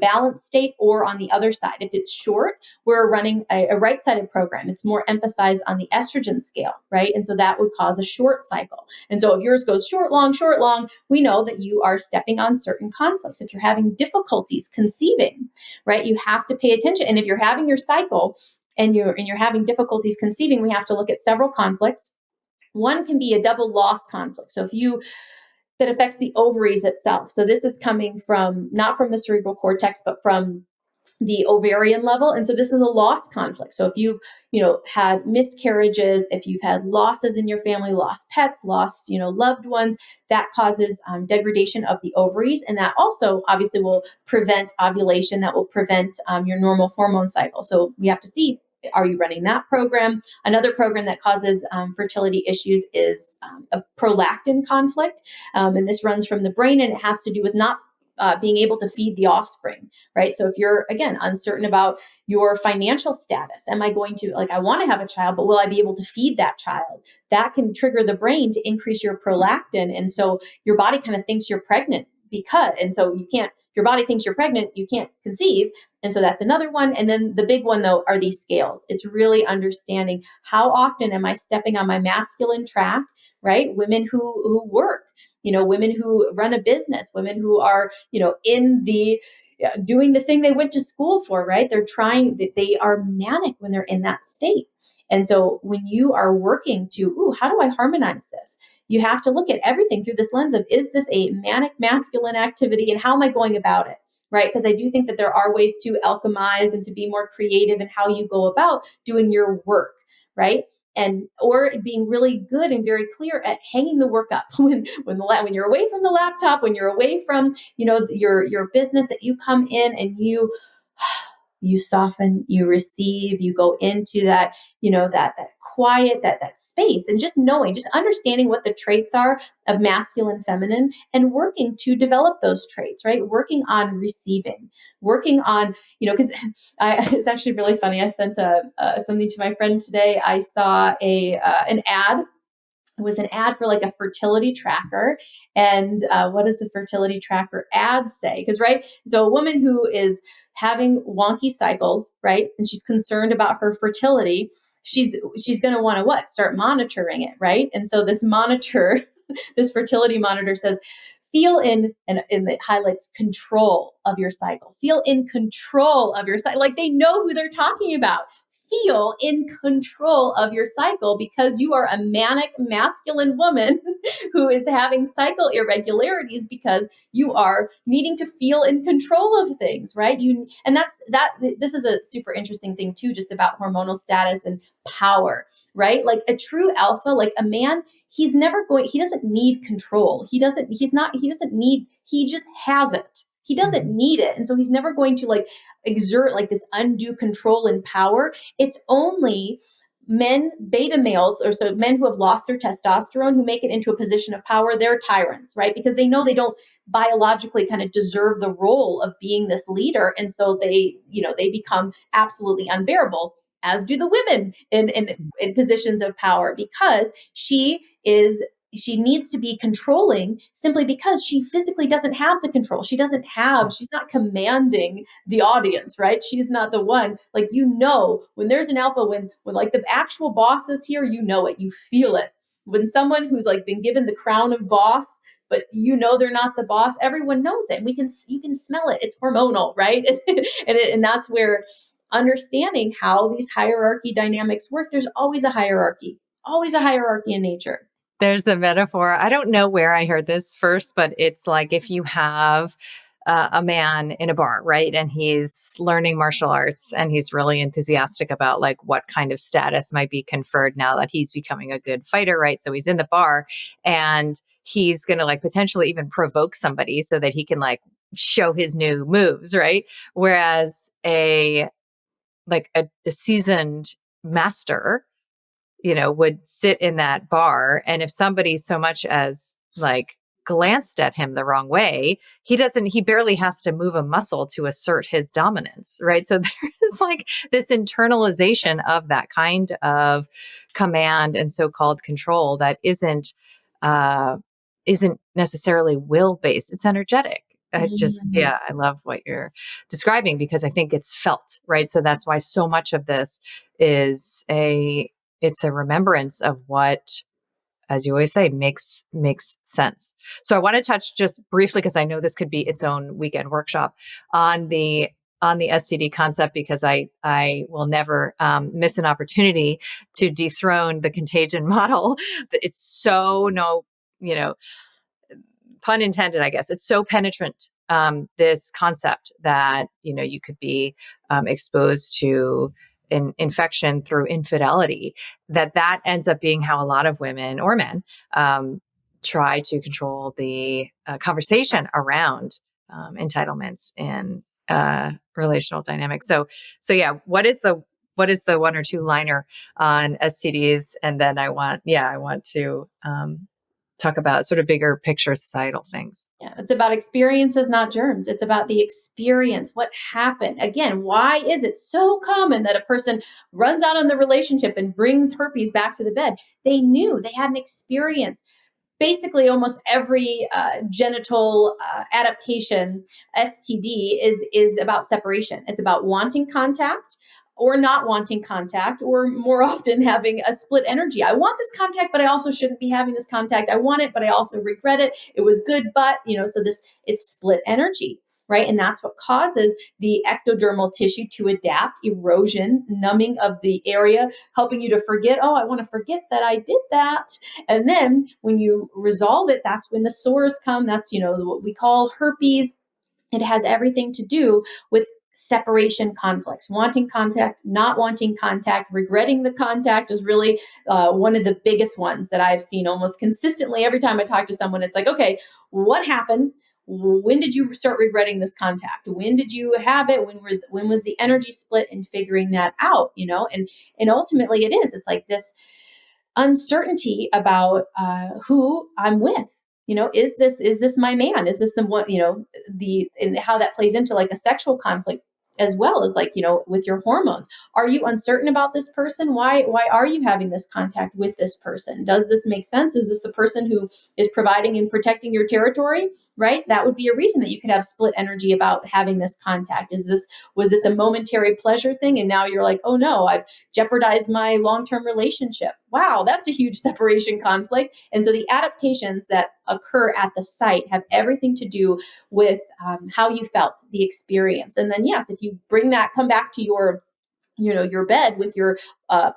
balanced state or on the other side. If it's short, we're running a right-sided program. It's more emphasized on the estrogen scale, right? And so that would cause a short cycle. And so if yours goes short, long, we know that you are stepping on certain conflicts. If you're having difficulties conceiving, right, you have to pay attention. And if you're having your cycle and you're having difficulties conceiving, we have to look at several conflicts. One can be a double loss conflict. So that affects the ovaries itself. So this is coming from, not from the cerebral cortex, but from the ovarian level. And so this is a loss conflict. So if you've, had miscarriages, if you've had losses in your family, lost pets, lost, loved ones, that causes degradation of the ovaries. And that also obviously will prevent ovulation, that will prevent your normal hormone cycle. So we have to see, are you running that program? Another program that causes fertility issues is a prolactin conflict. And this runs from the brain, and it has to do with not being able to feed the offspring, right? So if you're, again, uncertain about your financial status, am I going to, like, I want to have a child, but will I be able to feed that child? That can trigger the brain to increase your prolactin. And so your body kind of thinks you're pregnant and so you can't, if your body thinks you're pregnant, you can't conceive. And so that's another one. And then the big one, though, are these scales. It's really understanding how often am I stepping on my masculine track, right? Women who work, women who run a business, women who are, in the doing the thing they went to school for, right? They are manic when they're in that state. And so when you are working to, how do I harmonize this? You have to look at everything through this lens of, is this a manic masculine activity, and how am I going about it? Right? Because I do think that there are ways to alchemize and to be more creative in how you go about doing your work, right? Or being really good and very clear at hanging the work up when you're away from the laptop, when you're away from your business, that you come in and you soften, you receive, you go into that, that quiet, that space, and just understanding what the traits are of masculine, feminine, and working to develop those traits, right? Working on receiving, working on, because it's actually really funny. I sent something to my friend today. I saw an ad. It was an ad for like a fertility tracker. And what does the fertility tracker ad say? Because, right, so a woman who is having wonky cycles, right, and she's concerned about her fertility, she's going to want to start monitoring it, right? And so this monitor, this fertility monitor says, feel in, and it highlights control of your cycle. Feel in control of your cycle. Like, they know who they're talking about. Feel in control of your cycle, because you are a manic masculine woman who is having cycle irregularities, because you are needing to feel in control of things, right? This is a super interesting thing too, just about hormonal status and power, right? Like a true alpha, like a man, he doesn't need control. He just has it. He doesn't need it. And so he's never going to exert this undue control and power. It's only beta males, or so men who have lost their testosterone, who make it into a position of power. They're tyrants, right? Because they know they don't biologically kind of deserve the role of being this leader. And so they become absolutely unbearable, as do the women in positions of power, because she needs to be controlling, simply because she physically doesn't have the control. She's not commanding the audience, right? She's not the one, when there's an alpha, when the actual boss is here, it, you feel it. When someone who's been given the crown of boss, but they're not the boss, everyone knows it. And you can smell it. It's hormonal, right? and that's where understanding how these hierarchy dynamics work. There's always a hierarchy in nature. There's a metaphor. I don't know where I heard this first, but it's like if you have a man in a bar, right? And he's learning martial arts, and he's really enthusiastic about what kind of status might be conferred now that he's becoming a good fighter, right? So he's in the bar, and he's going to potentially even provoke somebody so that he can show his new moves, right? Whereas a seasoned master, would sit in that bar, and if somebody so much as glanced at him the wrong way, he barely has to move a muscle to assert his dominance, right? So there's this internalization of that kind of command and so-called control that isn't necessarily will-based. It's energetic. It's just, I love what you're describing, because I think it's felt, right? So that's why so much of this is it's a remembrance of what, as you always say, makes sense. So I want to touch just briefly, because I know this could be its own weekend workshop, on the STD concept, because I will never miss an opportunity to dethrone the contagion model. It's so pun intended, I guess. It's so penetrant, this concept that, you could be exposed to an infection through infidelity, that ends up being how a lot of women or men try to control the conversation around entitlements in relational dynamics. So yeah, what is the what is the one or two liner on STDs? And then I want to talk about sort of bigger picture societal things. Yeah, it's about experiences, not germs. It's about the experience. What happened? Again, why is it so common that a person runs out on the relationship and brings herpes back to the bed? They knew they had an experience. Basically, almost every genital adaptation, STD, is about separation. It's about wanting contact or not wanting contact, or more often having a split energy. I want this contact, but I also shouldn't be having this contact. I want it, but I also regret it. It was good, but, so it's split energy, right? And that's what causes the ectodermal tissue to adapt, erosion, numbing of the area, helping you to forget, oh, I want to forget that I did that. And then when you resolve it, that's when the sores come. That's, what we call herpes. It has everything to do with separation conflicts, wanting contact, not wanting contact, regretting the contact is really one of the biggest ones that I've seen almost consistently. Every time I talk to someone, it's like, okay, what happened? When did you start regretting this contact? When did you have it? When was the energy split, and figuring that out, and ultimately it is. It's like this uncertainty about who I'm with. Is this my man? Is this the one? And how that plays into like a sexual conflict as well as like with your hormones. Are you uncertain about this person? Why are you having this contact with this person? Does this make sense? Is this the person who is providing and protecting your territory? Right? That would be a reason that you could have split energy about having this contact. Was this a momentary pleasure thing? And now you're like, oh no, I've jeopardized my long-term relationship. Wow, that's a huge separation conflict. And so the adaptations that occur at the site have everything to do with how you felt, the experience. And then, yes, if you come back to your bed with your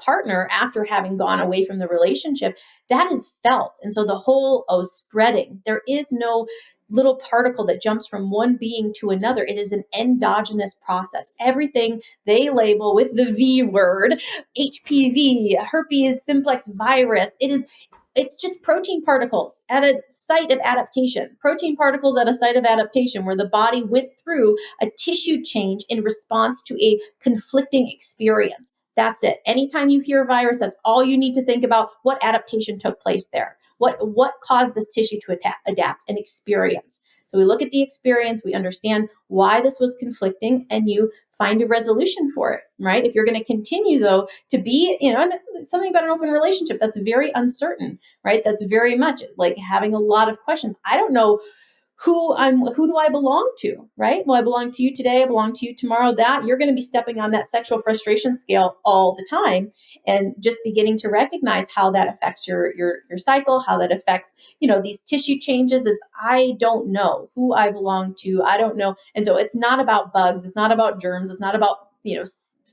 partner after having gone away from the relationship, that is felt. And so the whole spreading, there is no little particle that jumps from one being to another. It is an endogenous process. Everything they label with the V word, HPV, herpes simplex virus, it's just protein particles at a site of adaptation. Protein particles at a site of adaptation where the body went through a tissue change in response to a conflicting experience. That's it. Anytime you hear virus, that's all you need to think about. What adaptation took place there? What caused this tissue to adapt an experience? So we look at the experience, we understand why this was conflicting, and you find a resolution for it, right? If you're going to continue, though, to be, something about an open relationship that's very uncertain, right? That's very much like having a lot of questions. I don't know who do I belong to, right? Well, I belong to you today, I belong to you tomorrow. That you're going to be stepping on that sexual frustration scale all the time, and just beginning to recognize how that affects your cycle, how that affects, these tissue changes. It's, I don't know who I belong to. I don't know. And so it's not about bugs, it's not about germs, it's not about,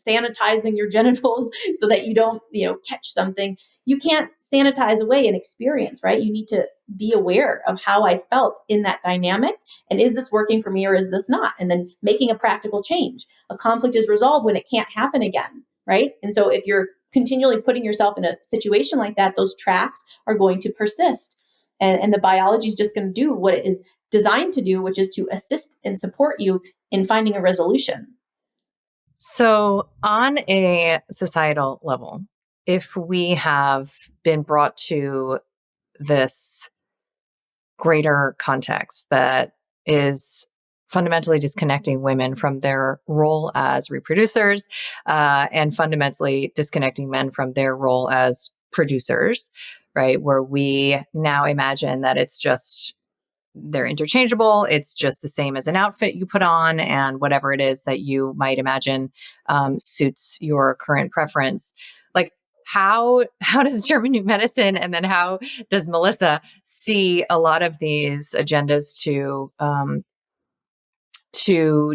sanitizing your genitals so that you don't, catch something. You can't sanitize away an experience, right? You need to be aware of how I felt in that dynamic. And is this working for me or is this not? And then making a practical change. A conflict is resolved when it can't happen again, right? And so if you're continually putting yourself in a situation like that, those tracks are going to persist. And the biology is just going to do what it is designed to do, which is to assist and support you in finding a resolution. So on a societal level, if we have been brought to this greater context that is fundamentally disconnecting women from their role as reproducers, and fundamentally disconnecting men from their role as producers, right? Where we now imagine that they're interchangeable. It's just the same as an outfit you put on, and whatever it is that you might imagine suits your current preference. Like, how does German New Medicine, and then how does Melissa see a lot of these agendas to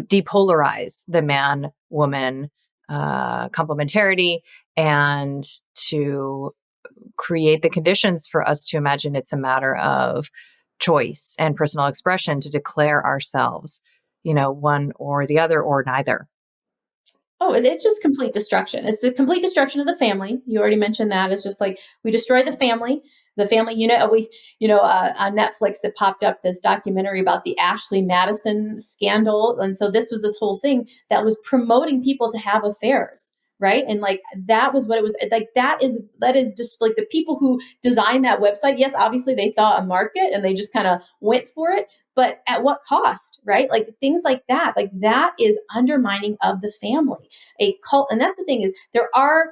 depolarize the man woman complementarity, and to create the conditions for us to imagine it's a matter of choice and personal expression to declare ourselves, one or the other or neither? Oh, it's just complete destruction. It's a complete destruction of the family. You already mentioned that. It's just like we destroy the family. The family unit. On Netflix, it popped up this documentary about the Ashley Madison scandal, and so this was this whole thing that was promoting people to have affairs. right? And like that was what it was like. That is just like the people who designed that website. Yes, obviously they saw a market and they just kind of went for it, but at what cost, right? Like things like that is undermining of the family, a cult. And that's the thing, is there are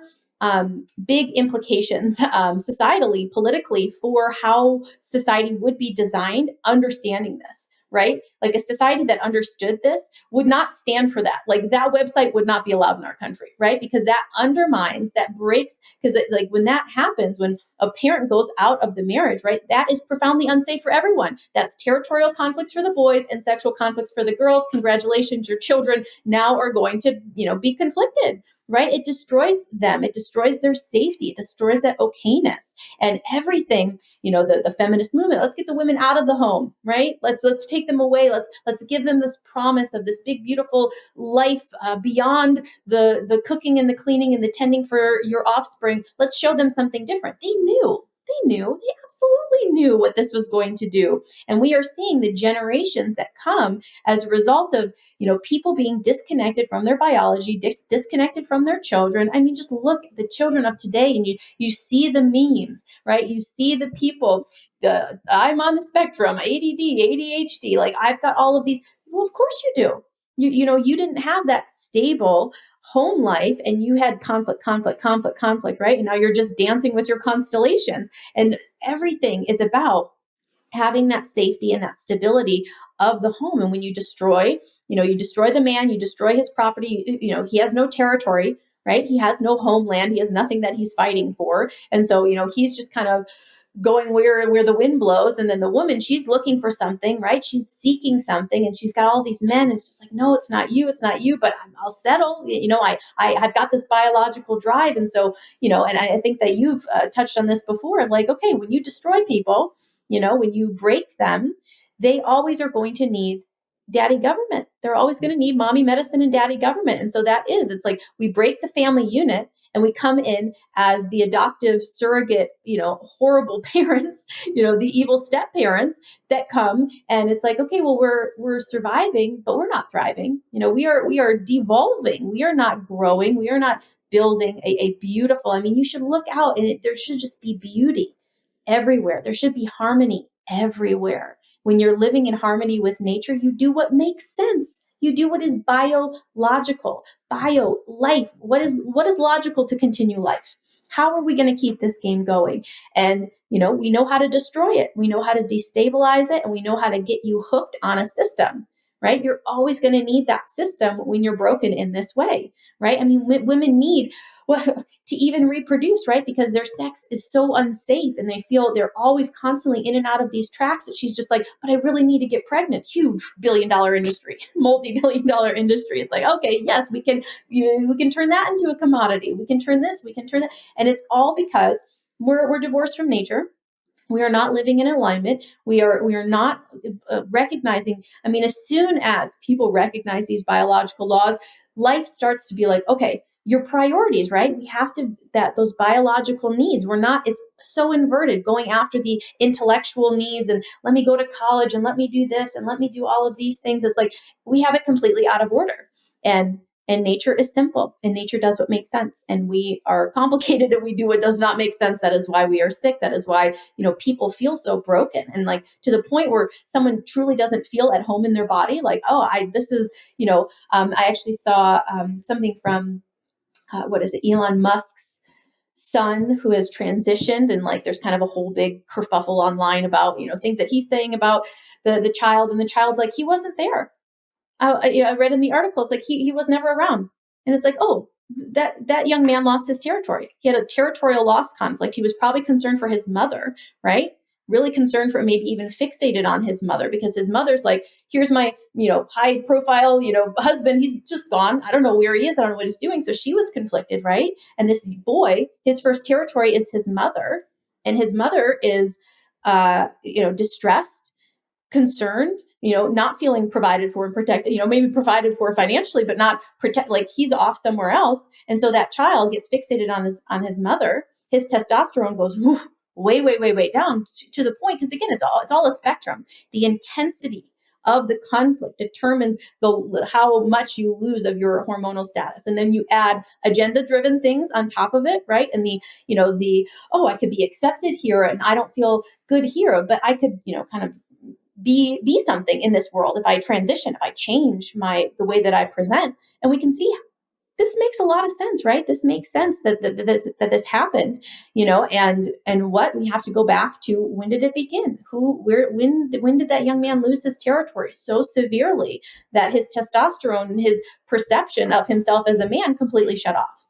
big implications societally, politically, for how society would be designed, understanding this, right? Like a society that understood this would not stand for that. Like that website would not be allowed in our country, right? Because that undermines, that breaks, because like when that happens, when a parent goes out of the marriage, right, that is profoundly unsafe for everyone. That's territorial conflicts for the boys and sexual conflicts for the girls. Congratulations, your children now are going to, be conflicted, right? It destroys them. It destroys their safety. It destroys that okayness and everything. The feminist movement. Let's get the women out of the home, right? Let's take them away. Let's give them this promise of this big, beautiful life beyond the cooking and the cleaning and the tending for your offspring. Let's show them something different. They knew. They absolutely knew what this was going to do. And we are seeing the generations that come as a result of, people being disconnected from their biology, disconnected from their children. I mean, just look at the children of today and you see the memes, right? You see the people, I'm on the spectrum, ADD, ADHD, like I've got all of these. Well, of course you do. You didn't have that stable home life and you had conflict, right? And now you're just dancing with your constellations, and everything is about having that safety and that stability of the home. And when you destroy the man, you destroy his property, he has no territory, right? He has no homeland. He has nothing that he's fighting for. And so, he's just kind of going where the wind blows. And then the woman, she's looking for something, right? She's seeking something, and she's got all these men, and it's just like, no, it's not you, but I'll settle. I've got this biological drive. And so, and I think that you've touched on this before, like, okay, when you destroy people, when you break them, they always are going to need daddy government. They're always going to need mommy medicine and daddy government. And so it's like we break the family unit and we come in as the adoptive surrogate, horrible parents, the evil step parents that come, and it's like, okay, well, we're surviving, but we're not thriving. We are devolving. We are not growing. We are not building a beautiful, you should look out and there should just be beauty everywhere. There should be harmony everywhere. When you're living in harmony with nature, you do what makes sense. You do what is biological, life. What is logical to continue life? How are we going to keep this game going? And, we know how to destroy it. We know how to destabilize it, and we know how to get you hooked on a system, right? You're always going to need that system when you're broken in this way, right? Women need to even reproduce, right? Because their sex is so unsafe and they feel they're always constantly in and out of these tracks that she's just like, but I really need to get pregnant. Huge billion-dollar industry, multi-billion-dollar industry. It's like, okay, yes, we can turn that into a commodity. We can turn this, we can turn that. And it's all because we're divorced from nature. We are not living in alignment. We are not recognizing. As soon as people recognize these biological laws, life starts to be like, okay, your priorities, right? We have to, those biological needs. It's so inverted, going after the intellectual needs and let me go to college and let me do this and let me do all of these things. It's like we have it completely out of order. And nature is simple, and nature does what makes sense. And we are complicated and we do what does not make sense. That is why we are sick. That is why, people feel so broken. And like to the point where someone truly doesn't feel at home in their body. Like, I actually saw something from, Elon Musk's son, who has transitioned. And like, there's kind of a whole big kerfuffle online about, things that he's saying about the child, and the child's like, he wasn't there. I read in the article, it's like he was never around. And it's like, oh, that young man lost his territory. He had a territorial loss conflict. He was probably concerned for his mother, right? Really concerned for, maybe even fixated on his mother, because his mother's like, here's my, high profile, husband. He's just gone. I don't know where he is. I don't know what he's doing. So she was conflicted, right? And this boy, his first territory is his mother. And his mother is, distressed, concerned, not feeling provided for and protected, maybe provided for financially, but not protect, like he's off somewhere else. And so that child gets fixated on his mother. His testosterone goes way down to the point. Cause again, it's all a spectrum. The intensity of the conflict determines how much you lose of your hormonal status. And then you add agenda driven things on top of it, right? And oh, I could be accepted here and I don't feel good here, but I could, kind of be something in this world if I transition, if I change the way that I present. And we can see this makes a lot of sense, right? This makes sense that this happened, and what we have to go back to. When did it begin? When did that young man lose his territory so severely that his testosterone and his perception of himself as a man completely shut off?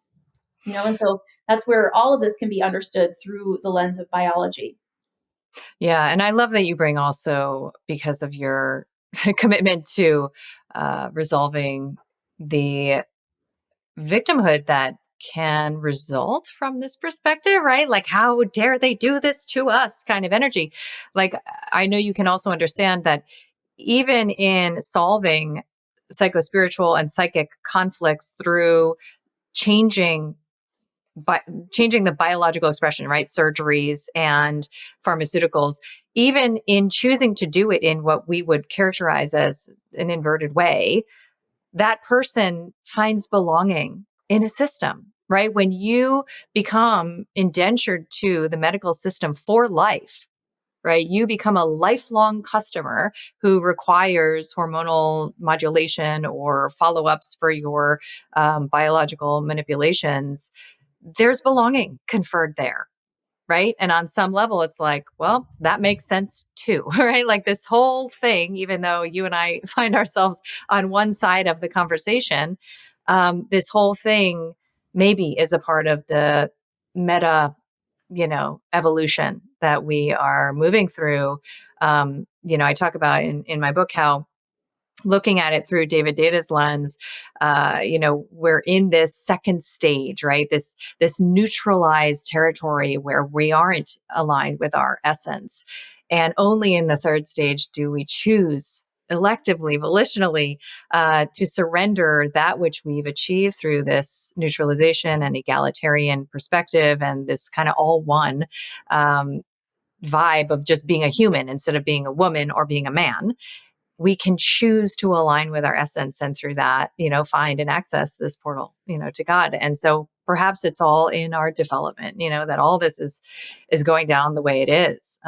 And so that's where all of this can be understood through the lens of biology. Yeah. And I love that you bring also, because of your commitment to resolving the victimhood that can result from this perspective, right? Like, how dare they do this to us kind of energy. Like, I know you can also understand that even in solving psychospiritual and psychic conflicts through changing changing the biological expression, right? Surgeries and pharmaceuticals, even in choosing to do it in what we would characterize as an inverted way, that person finds belonging in a system, right? When you become indentured to the medical system for life, right? You become a lifelong customer who requires hormonal modulation or follow ups for your biological manipulations. There's belonging conferred there. Right. And on some level, it's like, well, that makes sense too. Right. Like this whole thing, even though you and I find ourselves on one side of the conversation, this whole thing maybe is a part of the meta, evolution that we are moving through. I talk about in my book how, looking at it through David Deda's lens, we're in this second stage, right? This neutralized territory where we aren't aligned with our essence. And only in the third stage do we choose electively, volitionally, to surrender that which we've achieved through this neutralization and egalitarian perspective and this kind of all one vibe of just being a human instead of being a woman or being a man. We can choose to align with our essence and through that, find and access this portal, to God. And so perhaps it's all in our development, that all this is going down the way it is.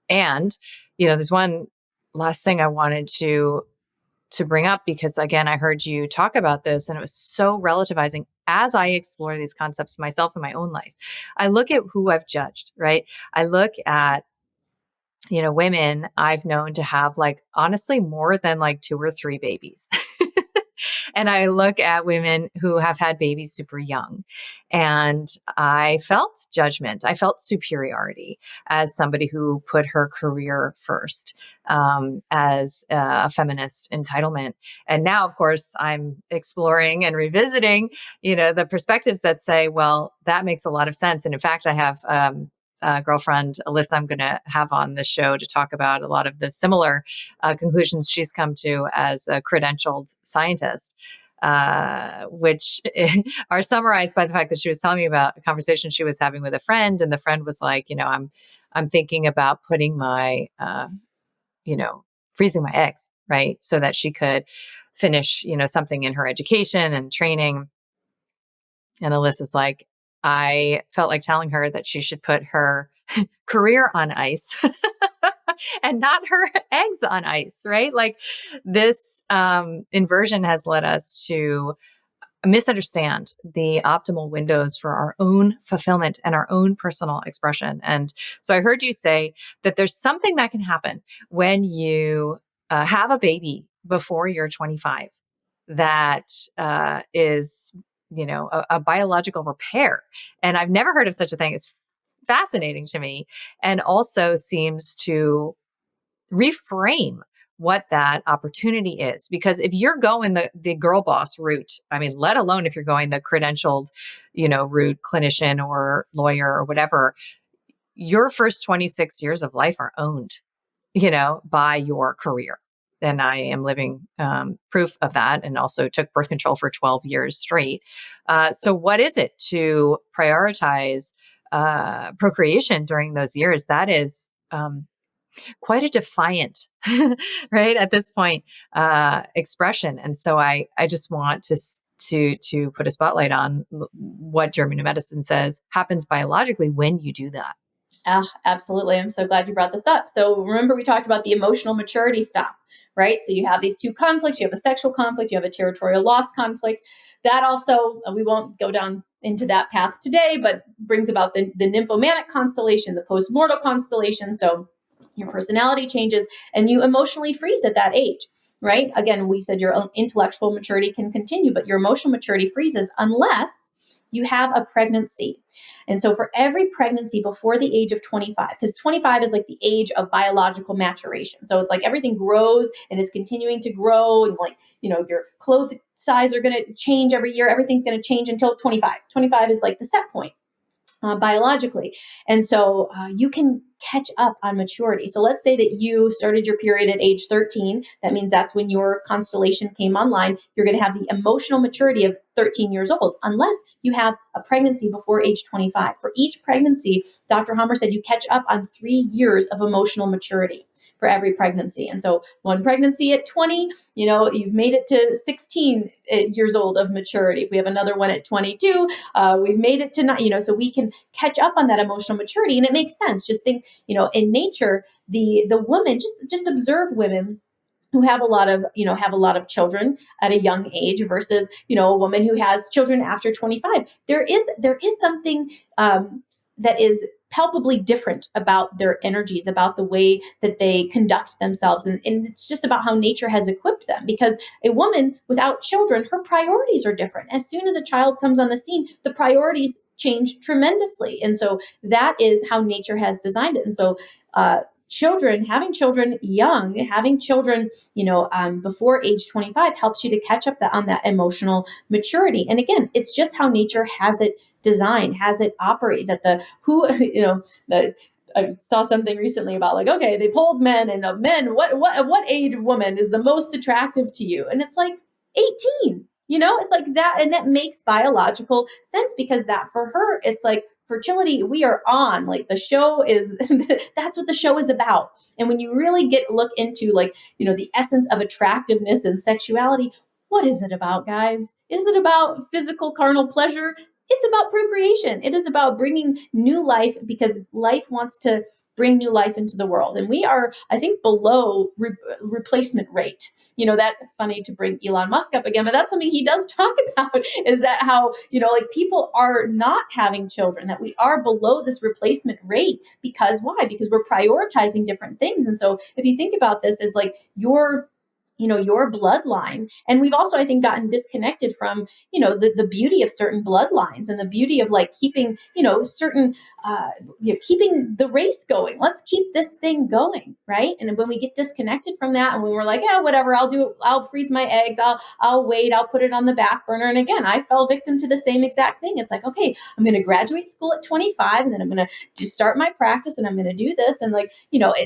And, there's one last thing I wanted to bring up, because again, I heard you talk about this and it was so relativizing as I explore these concepts myself in my own life. I look at who I've judged, right? I look at women I've known to have like honestly more than like 2 or 3 babies. And I look at women who have had babies super young, and I felt judgment. I felt superiority as somebody who put her career first, as a feminist entitlement. And now, of course, I'm exploring and revisiting, the perspectives that say, well, that makes a lot of sense. And in fact, I have, girlfriend, Alyssa, I'm going to have on the show to talk about a lot of the similar conclusions she's come to as a credentialed scientist, which are summarized by the fact that she was telling me about a conversation she was having with a friend. And the friend was like, I'm thinking about putting my, freezing my eggs, right? So that she could finish, something in her education and training. And Alyssa's like, I felt like telling her that she should put her career on ice and not her eggs on ice, right? Like this inversion has led us to misunderstand the optimal windows for our own fulfillment and our own personal expression. And so I heard you say that there's something that can happen when you have a baby before you're 25 that is a biological repair. And I've never heard of such a thing. It's fascinating to me, and also seems to reframe what that opportunity is. Because if you're going the girl boss route, I mean, let alone if you're going the credentialed, route, clinician or lawyer or whatever, your first 26 years of life are owned, by your career. And I am living proof of that, and also took birth control for 12 years straight. So what is it to prioritize procreation during those years? That is quite a defiant, right, at this point, expression. And so I just want to put a spotlight on what German medicine says happens biologically when you do that. Absolutely. I'm so glad you brought this up. So remember, we talked about the emotional maturity stop, right? So you have these two conflicts. You have a sexual conflict. You have a territorial loss conflict. That also, we won't go down into that path today, but brings about the nymphomanic constellation, the postmortal constellation. So your personality changes and you emotionally freeze at that age, right? Again, we said your own intellectual maturity can continue, but your emotional maturity freezes unless you have a pregnancy. And so for every pregnancy before the age of 25, because 25 is like the age of biological maturation. So it's like everything grows and is continuing to grow. And like, your clothes size are going to change every year. Everything's going to change until 25. 25 is like the set point. Biologically. And so you can catch up on maturity. So let's say that you started your period at age 13. That means that's when your constellation came online. You're going to have the emotional maturity of 13 years old, unless you have a pregnancy before age 25. For each pregnancy, Dr. Hammer said you catch up on 3 years of emotional maturity for every pregnancy. And so one pregnancy at 20, you've made it to 16 years old of maturity. If we have another one at 22, we've made it to not, so we can catch up on that emotional maturity. And it makes sense. Just think, in nature, the woman, just observe women who have a lot of children at a young age versus a woman who has children after 25. There is something that is palpably different about their energies, about the way that they conduct themselves. And it's just about how nature has equipped them, because a woman without children, her priorities are different. As soon as a child comes on the scene, the priorities change tremendously. And so that is how nature has designed it. And so having children young, having children, before age 25 helps you to catch up on that emotional maturity. And again, it's just how nature has it designed, has it operate. I saw something recently about like, okay, they polled men and what age woman is the most attractive to you? And it's like 18. It's like that, and that makes biological sense, because that for her, it's like fertility, we are on, like the show is that's what the show is about. And when you really look into like the essence of attractiveness and sexuality, what is it about, guys? Is it about physical carnal pleasure? It's about procreation. It is about bringing new life, because life wants to bring new life into the world. And we are, I think, below replacement rate. That's funny to bring Elon Musk up again, but that's something he does talk about, is that how, like people are not having children, that we are below this replacement rate. Because why? Because we're prioritizing different things. And so if you think about this as like your bloodline. And we've also, I think, gotten disconnected from, the beauty of certain bloodlines and the beauty of like keeping, certain, keeping the race going. Let's keep this thing going. Right. And when we get disconnected from that, and when we're like, yeah, whatever, I'll freeze my eggs. I'll wait, I'll put it on the back burner. And again, I fell victim to the same exact thing. It's like, okay, I'm going to graduate school at 25, and then I'm going to just start my practice, and I'm going to do this. And like,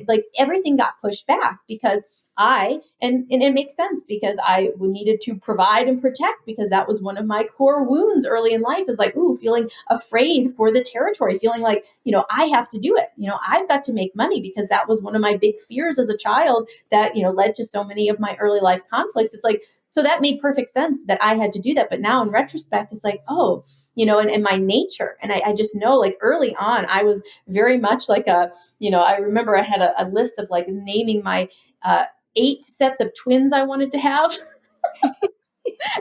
like everything got pushed back because and it makes sense, because I needed to provide and protect, because that was one of my core wounds early in life, is like, feeling afraid for the territory, feeling like, I have to do it. I've got to make money, because that was one of my big fears as a child that, led to so many of my early life conflicts. It's like, so that made perfect sense that I had to do that. But now in retrospect, it's like, and my nature. And I just know, like early on, I was very much like I remember I had a list of like naming my 8 sets of twins I wanted to have.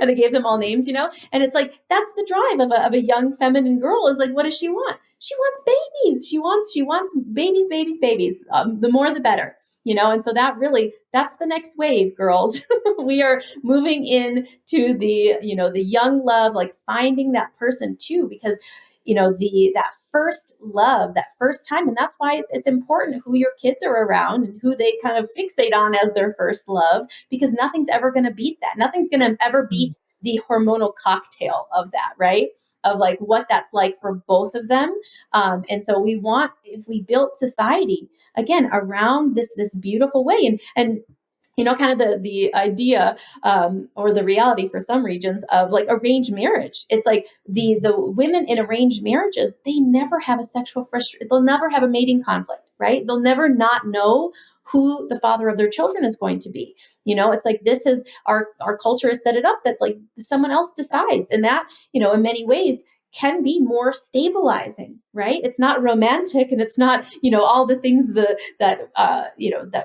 And I gave them all names, and it's like, that's the drive of a young feminine girl, is like, what does she want? She wants babies. She wants babies, babies, babies. The more, the better, and so that's the next wave, girls. We are moving into the young love, like finding that person too, because that first love, that first time. And that's why it's important who your kids are around and who they kind of fixate on as their first love, because nothing's ever going to beat that. Nothing's going to ever beat the hormonal cocktail of that, right? Of like what that's like for both of them. And so if we built society again around this beautiful way, and kind of the idea or the reality for some regions of like arranged marriage. It's like the women in arranged marriages, they never have a sexual frustration. They'll never have a mating conflict, right? They'll never not know who the father of their children is going to be. It's like, this is our culture has set it up that like someone else decides. And that, in many ways can be more stabilizing, right? It's not romantic, and it's not, all the things that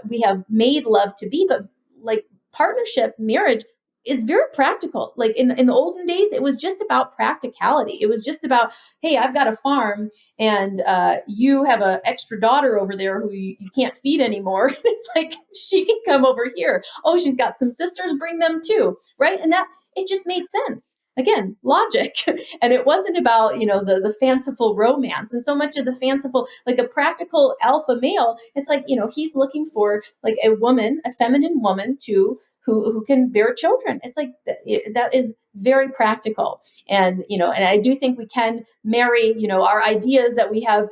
we have made love to be, but like partnership, marriage is very practical. Like in the olden days, it was just about practicality. It was just about, hey, I've got a farm, and you have an extra daughter over there who you can't feed anymore. It's like, she can come over here. Oh, she's got some sisters, bring them too, right? And that, it just made sense. Again, logic. And it wasn't about, the fanciful romance, and so much of the fanciful, like a practical alpha male. It's like, he's looking for like a woman, a feminine woman who can bear children. It's like, that is very practical. And, and I do think we can marry, our ideas that we have,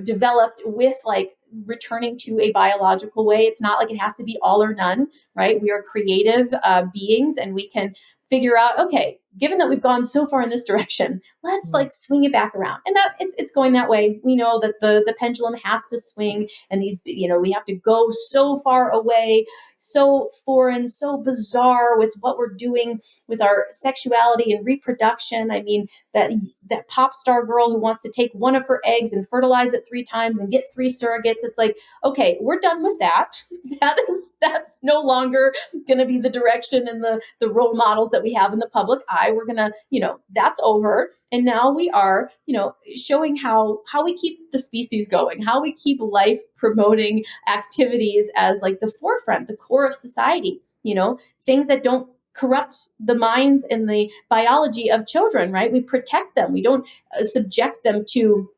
developed with like returning to a biological way. It's not like it has to be all or none, right? We are creative beings, and we can figure out, okay, given that we've gone so far in this direction, let's like swing it back around. And that it's going that way. We know that the pendulum has to swing, and these, we have to go so far away, so foreign, so bizarre with what we're doing with our sexuality and reproduction. I mean, that pop star girl who wants to take one of her eggs and fertilize it 3 times and get 3 surrogates. It's like, okay, we're done with that. That's no longer going to be the direction and the role models that we have in the public eye. We're going to, that's over. And now we are, showing how we keep the species going, how we keep life promoting activities as like the forefront, the core of society, things that don't corrupt the minds and the biology of children, right? We protect them. We don't subject them to,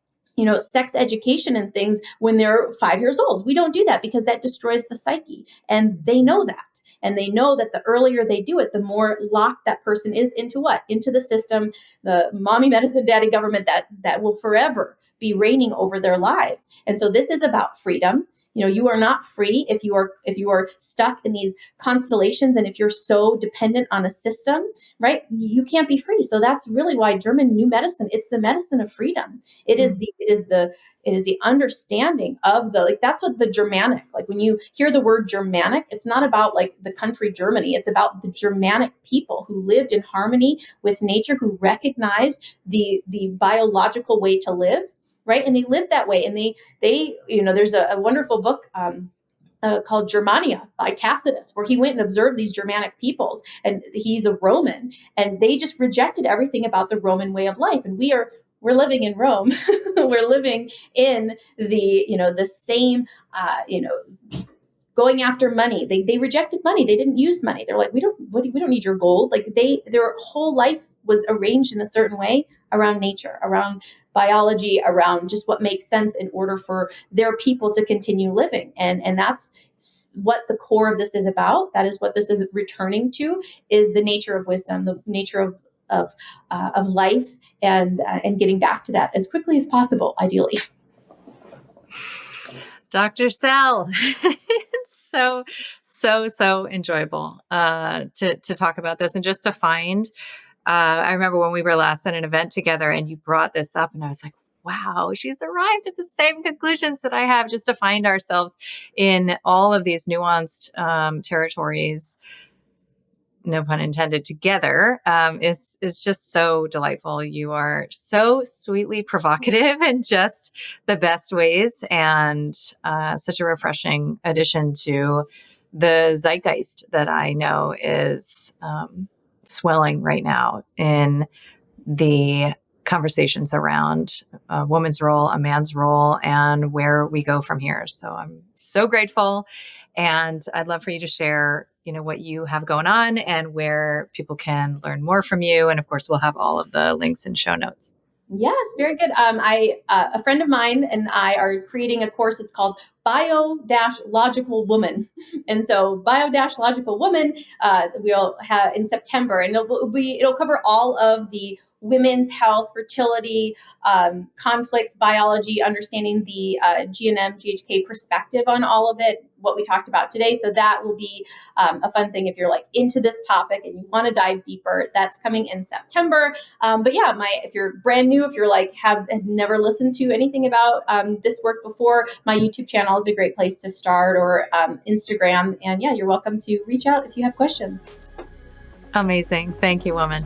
sex education and things when they're 5 years old. We don't do that because that destroys the psyche. And they know that. And they know that the earlier they do it, the more locked that person is into what? Into the system, the mommy medicine, daddy government that will forever be reigning over their lives. And so this is about freedom. You are not free if you are stuck in these constellations, and if you're so dependent on a system, right? You can't be free. So that's really why German New Medicine, it's the medicine of freedom. It is the understanding of that's what the Germanic, like when you hear the word Germanic, it's not about like the country Germany. It's about the Germanic people who lived in harmony with nature, who recognized the biological way to live. Right. And they live that way. And they there's a wonderful book called Germania by Tacitus, where he went and observed these Germanic peoples, and he's a Roman, and they just rejected everything about the Roman way of life. And we're living in Rome. We're living in the same, going after money. They rejected money. They didn't use money. They're like, we don't need your gold. Like their whole life was arranged in a certain way around nature, around biology, around just what makes sense in order for their people to continue living. And that's what the core of this is about. That is what this is returning to, is the nature of wisdom, the nature of life, and getting back to that as quickly as possible, ideally. Dr. Sell, it's so enjoyable to talk about this, and just to find. I remember when we were last at an event together, and you brought this up, and I was like, wow, she's arrived at the same conclusions that I have, just to find ourselves in all of these nuanced territories, no pun intended, together, is just so delightful. You are so sweetly provocative in just the best ways, and such a refreshing addition to the zeitgeist that I know is swelling right now in the conversations around a woman's role, a man's role, and where we go from here. So I'm so grateful, and I'd love for you to share, what you have going on and where people can learn more from you. And of course, we'll have all of the links in show notes. Yes, very good. A friend of mine and I are creating a course. It's called Bio-Logical Woman. And so Bio-Logical Woman, we'll have in September, and it'll cover all of the women's health, fertility, conflicts, biology, understanding the GNM, GHK perspective on all of it, what we talked about today. So that will be a fun thing if you're like into this topic and you want to dive deeper. That's coming in September. But yeah, if you're brand new, if you're like have never listened to anything about this work before, my YouTube channel is a great place to start, or Instagram. And yeah, you're welcome to reach out if you have questions. Amazing. Thank you, woman.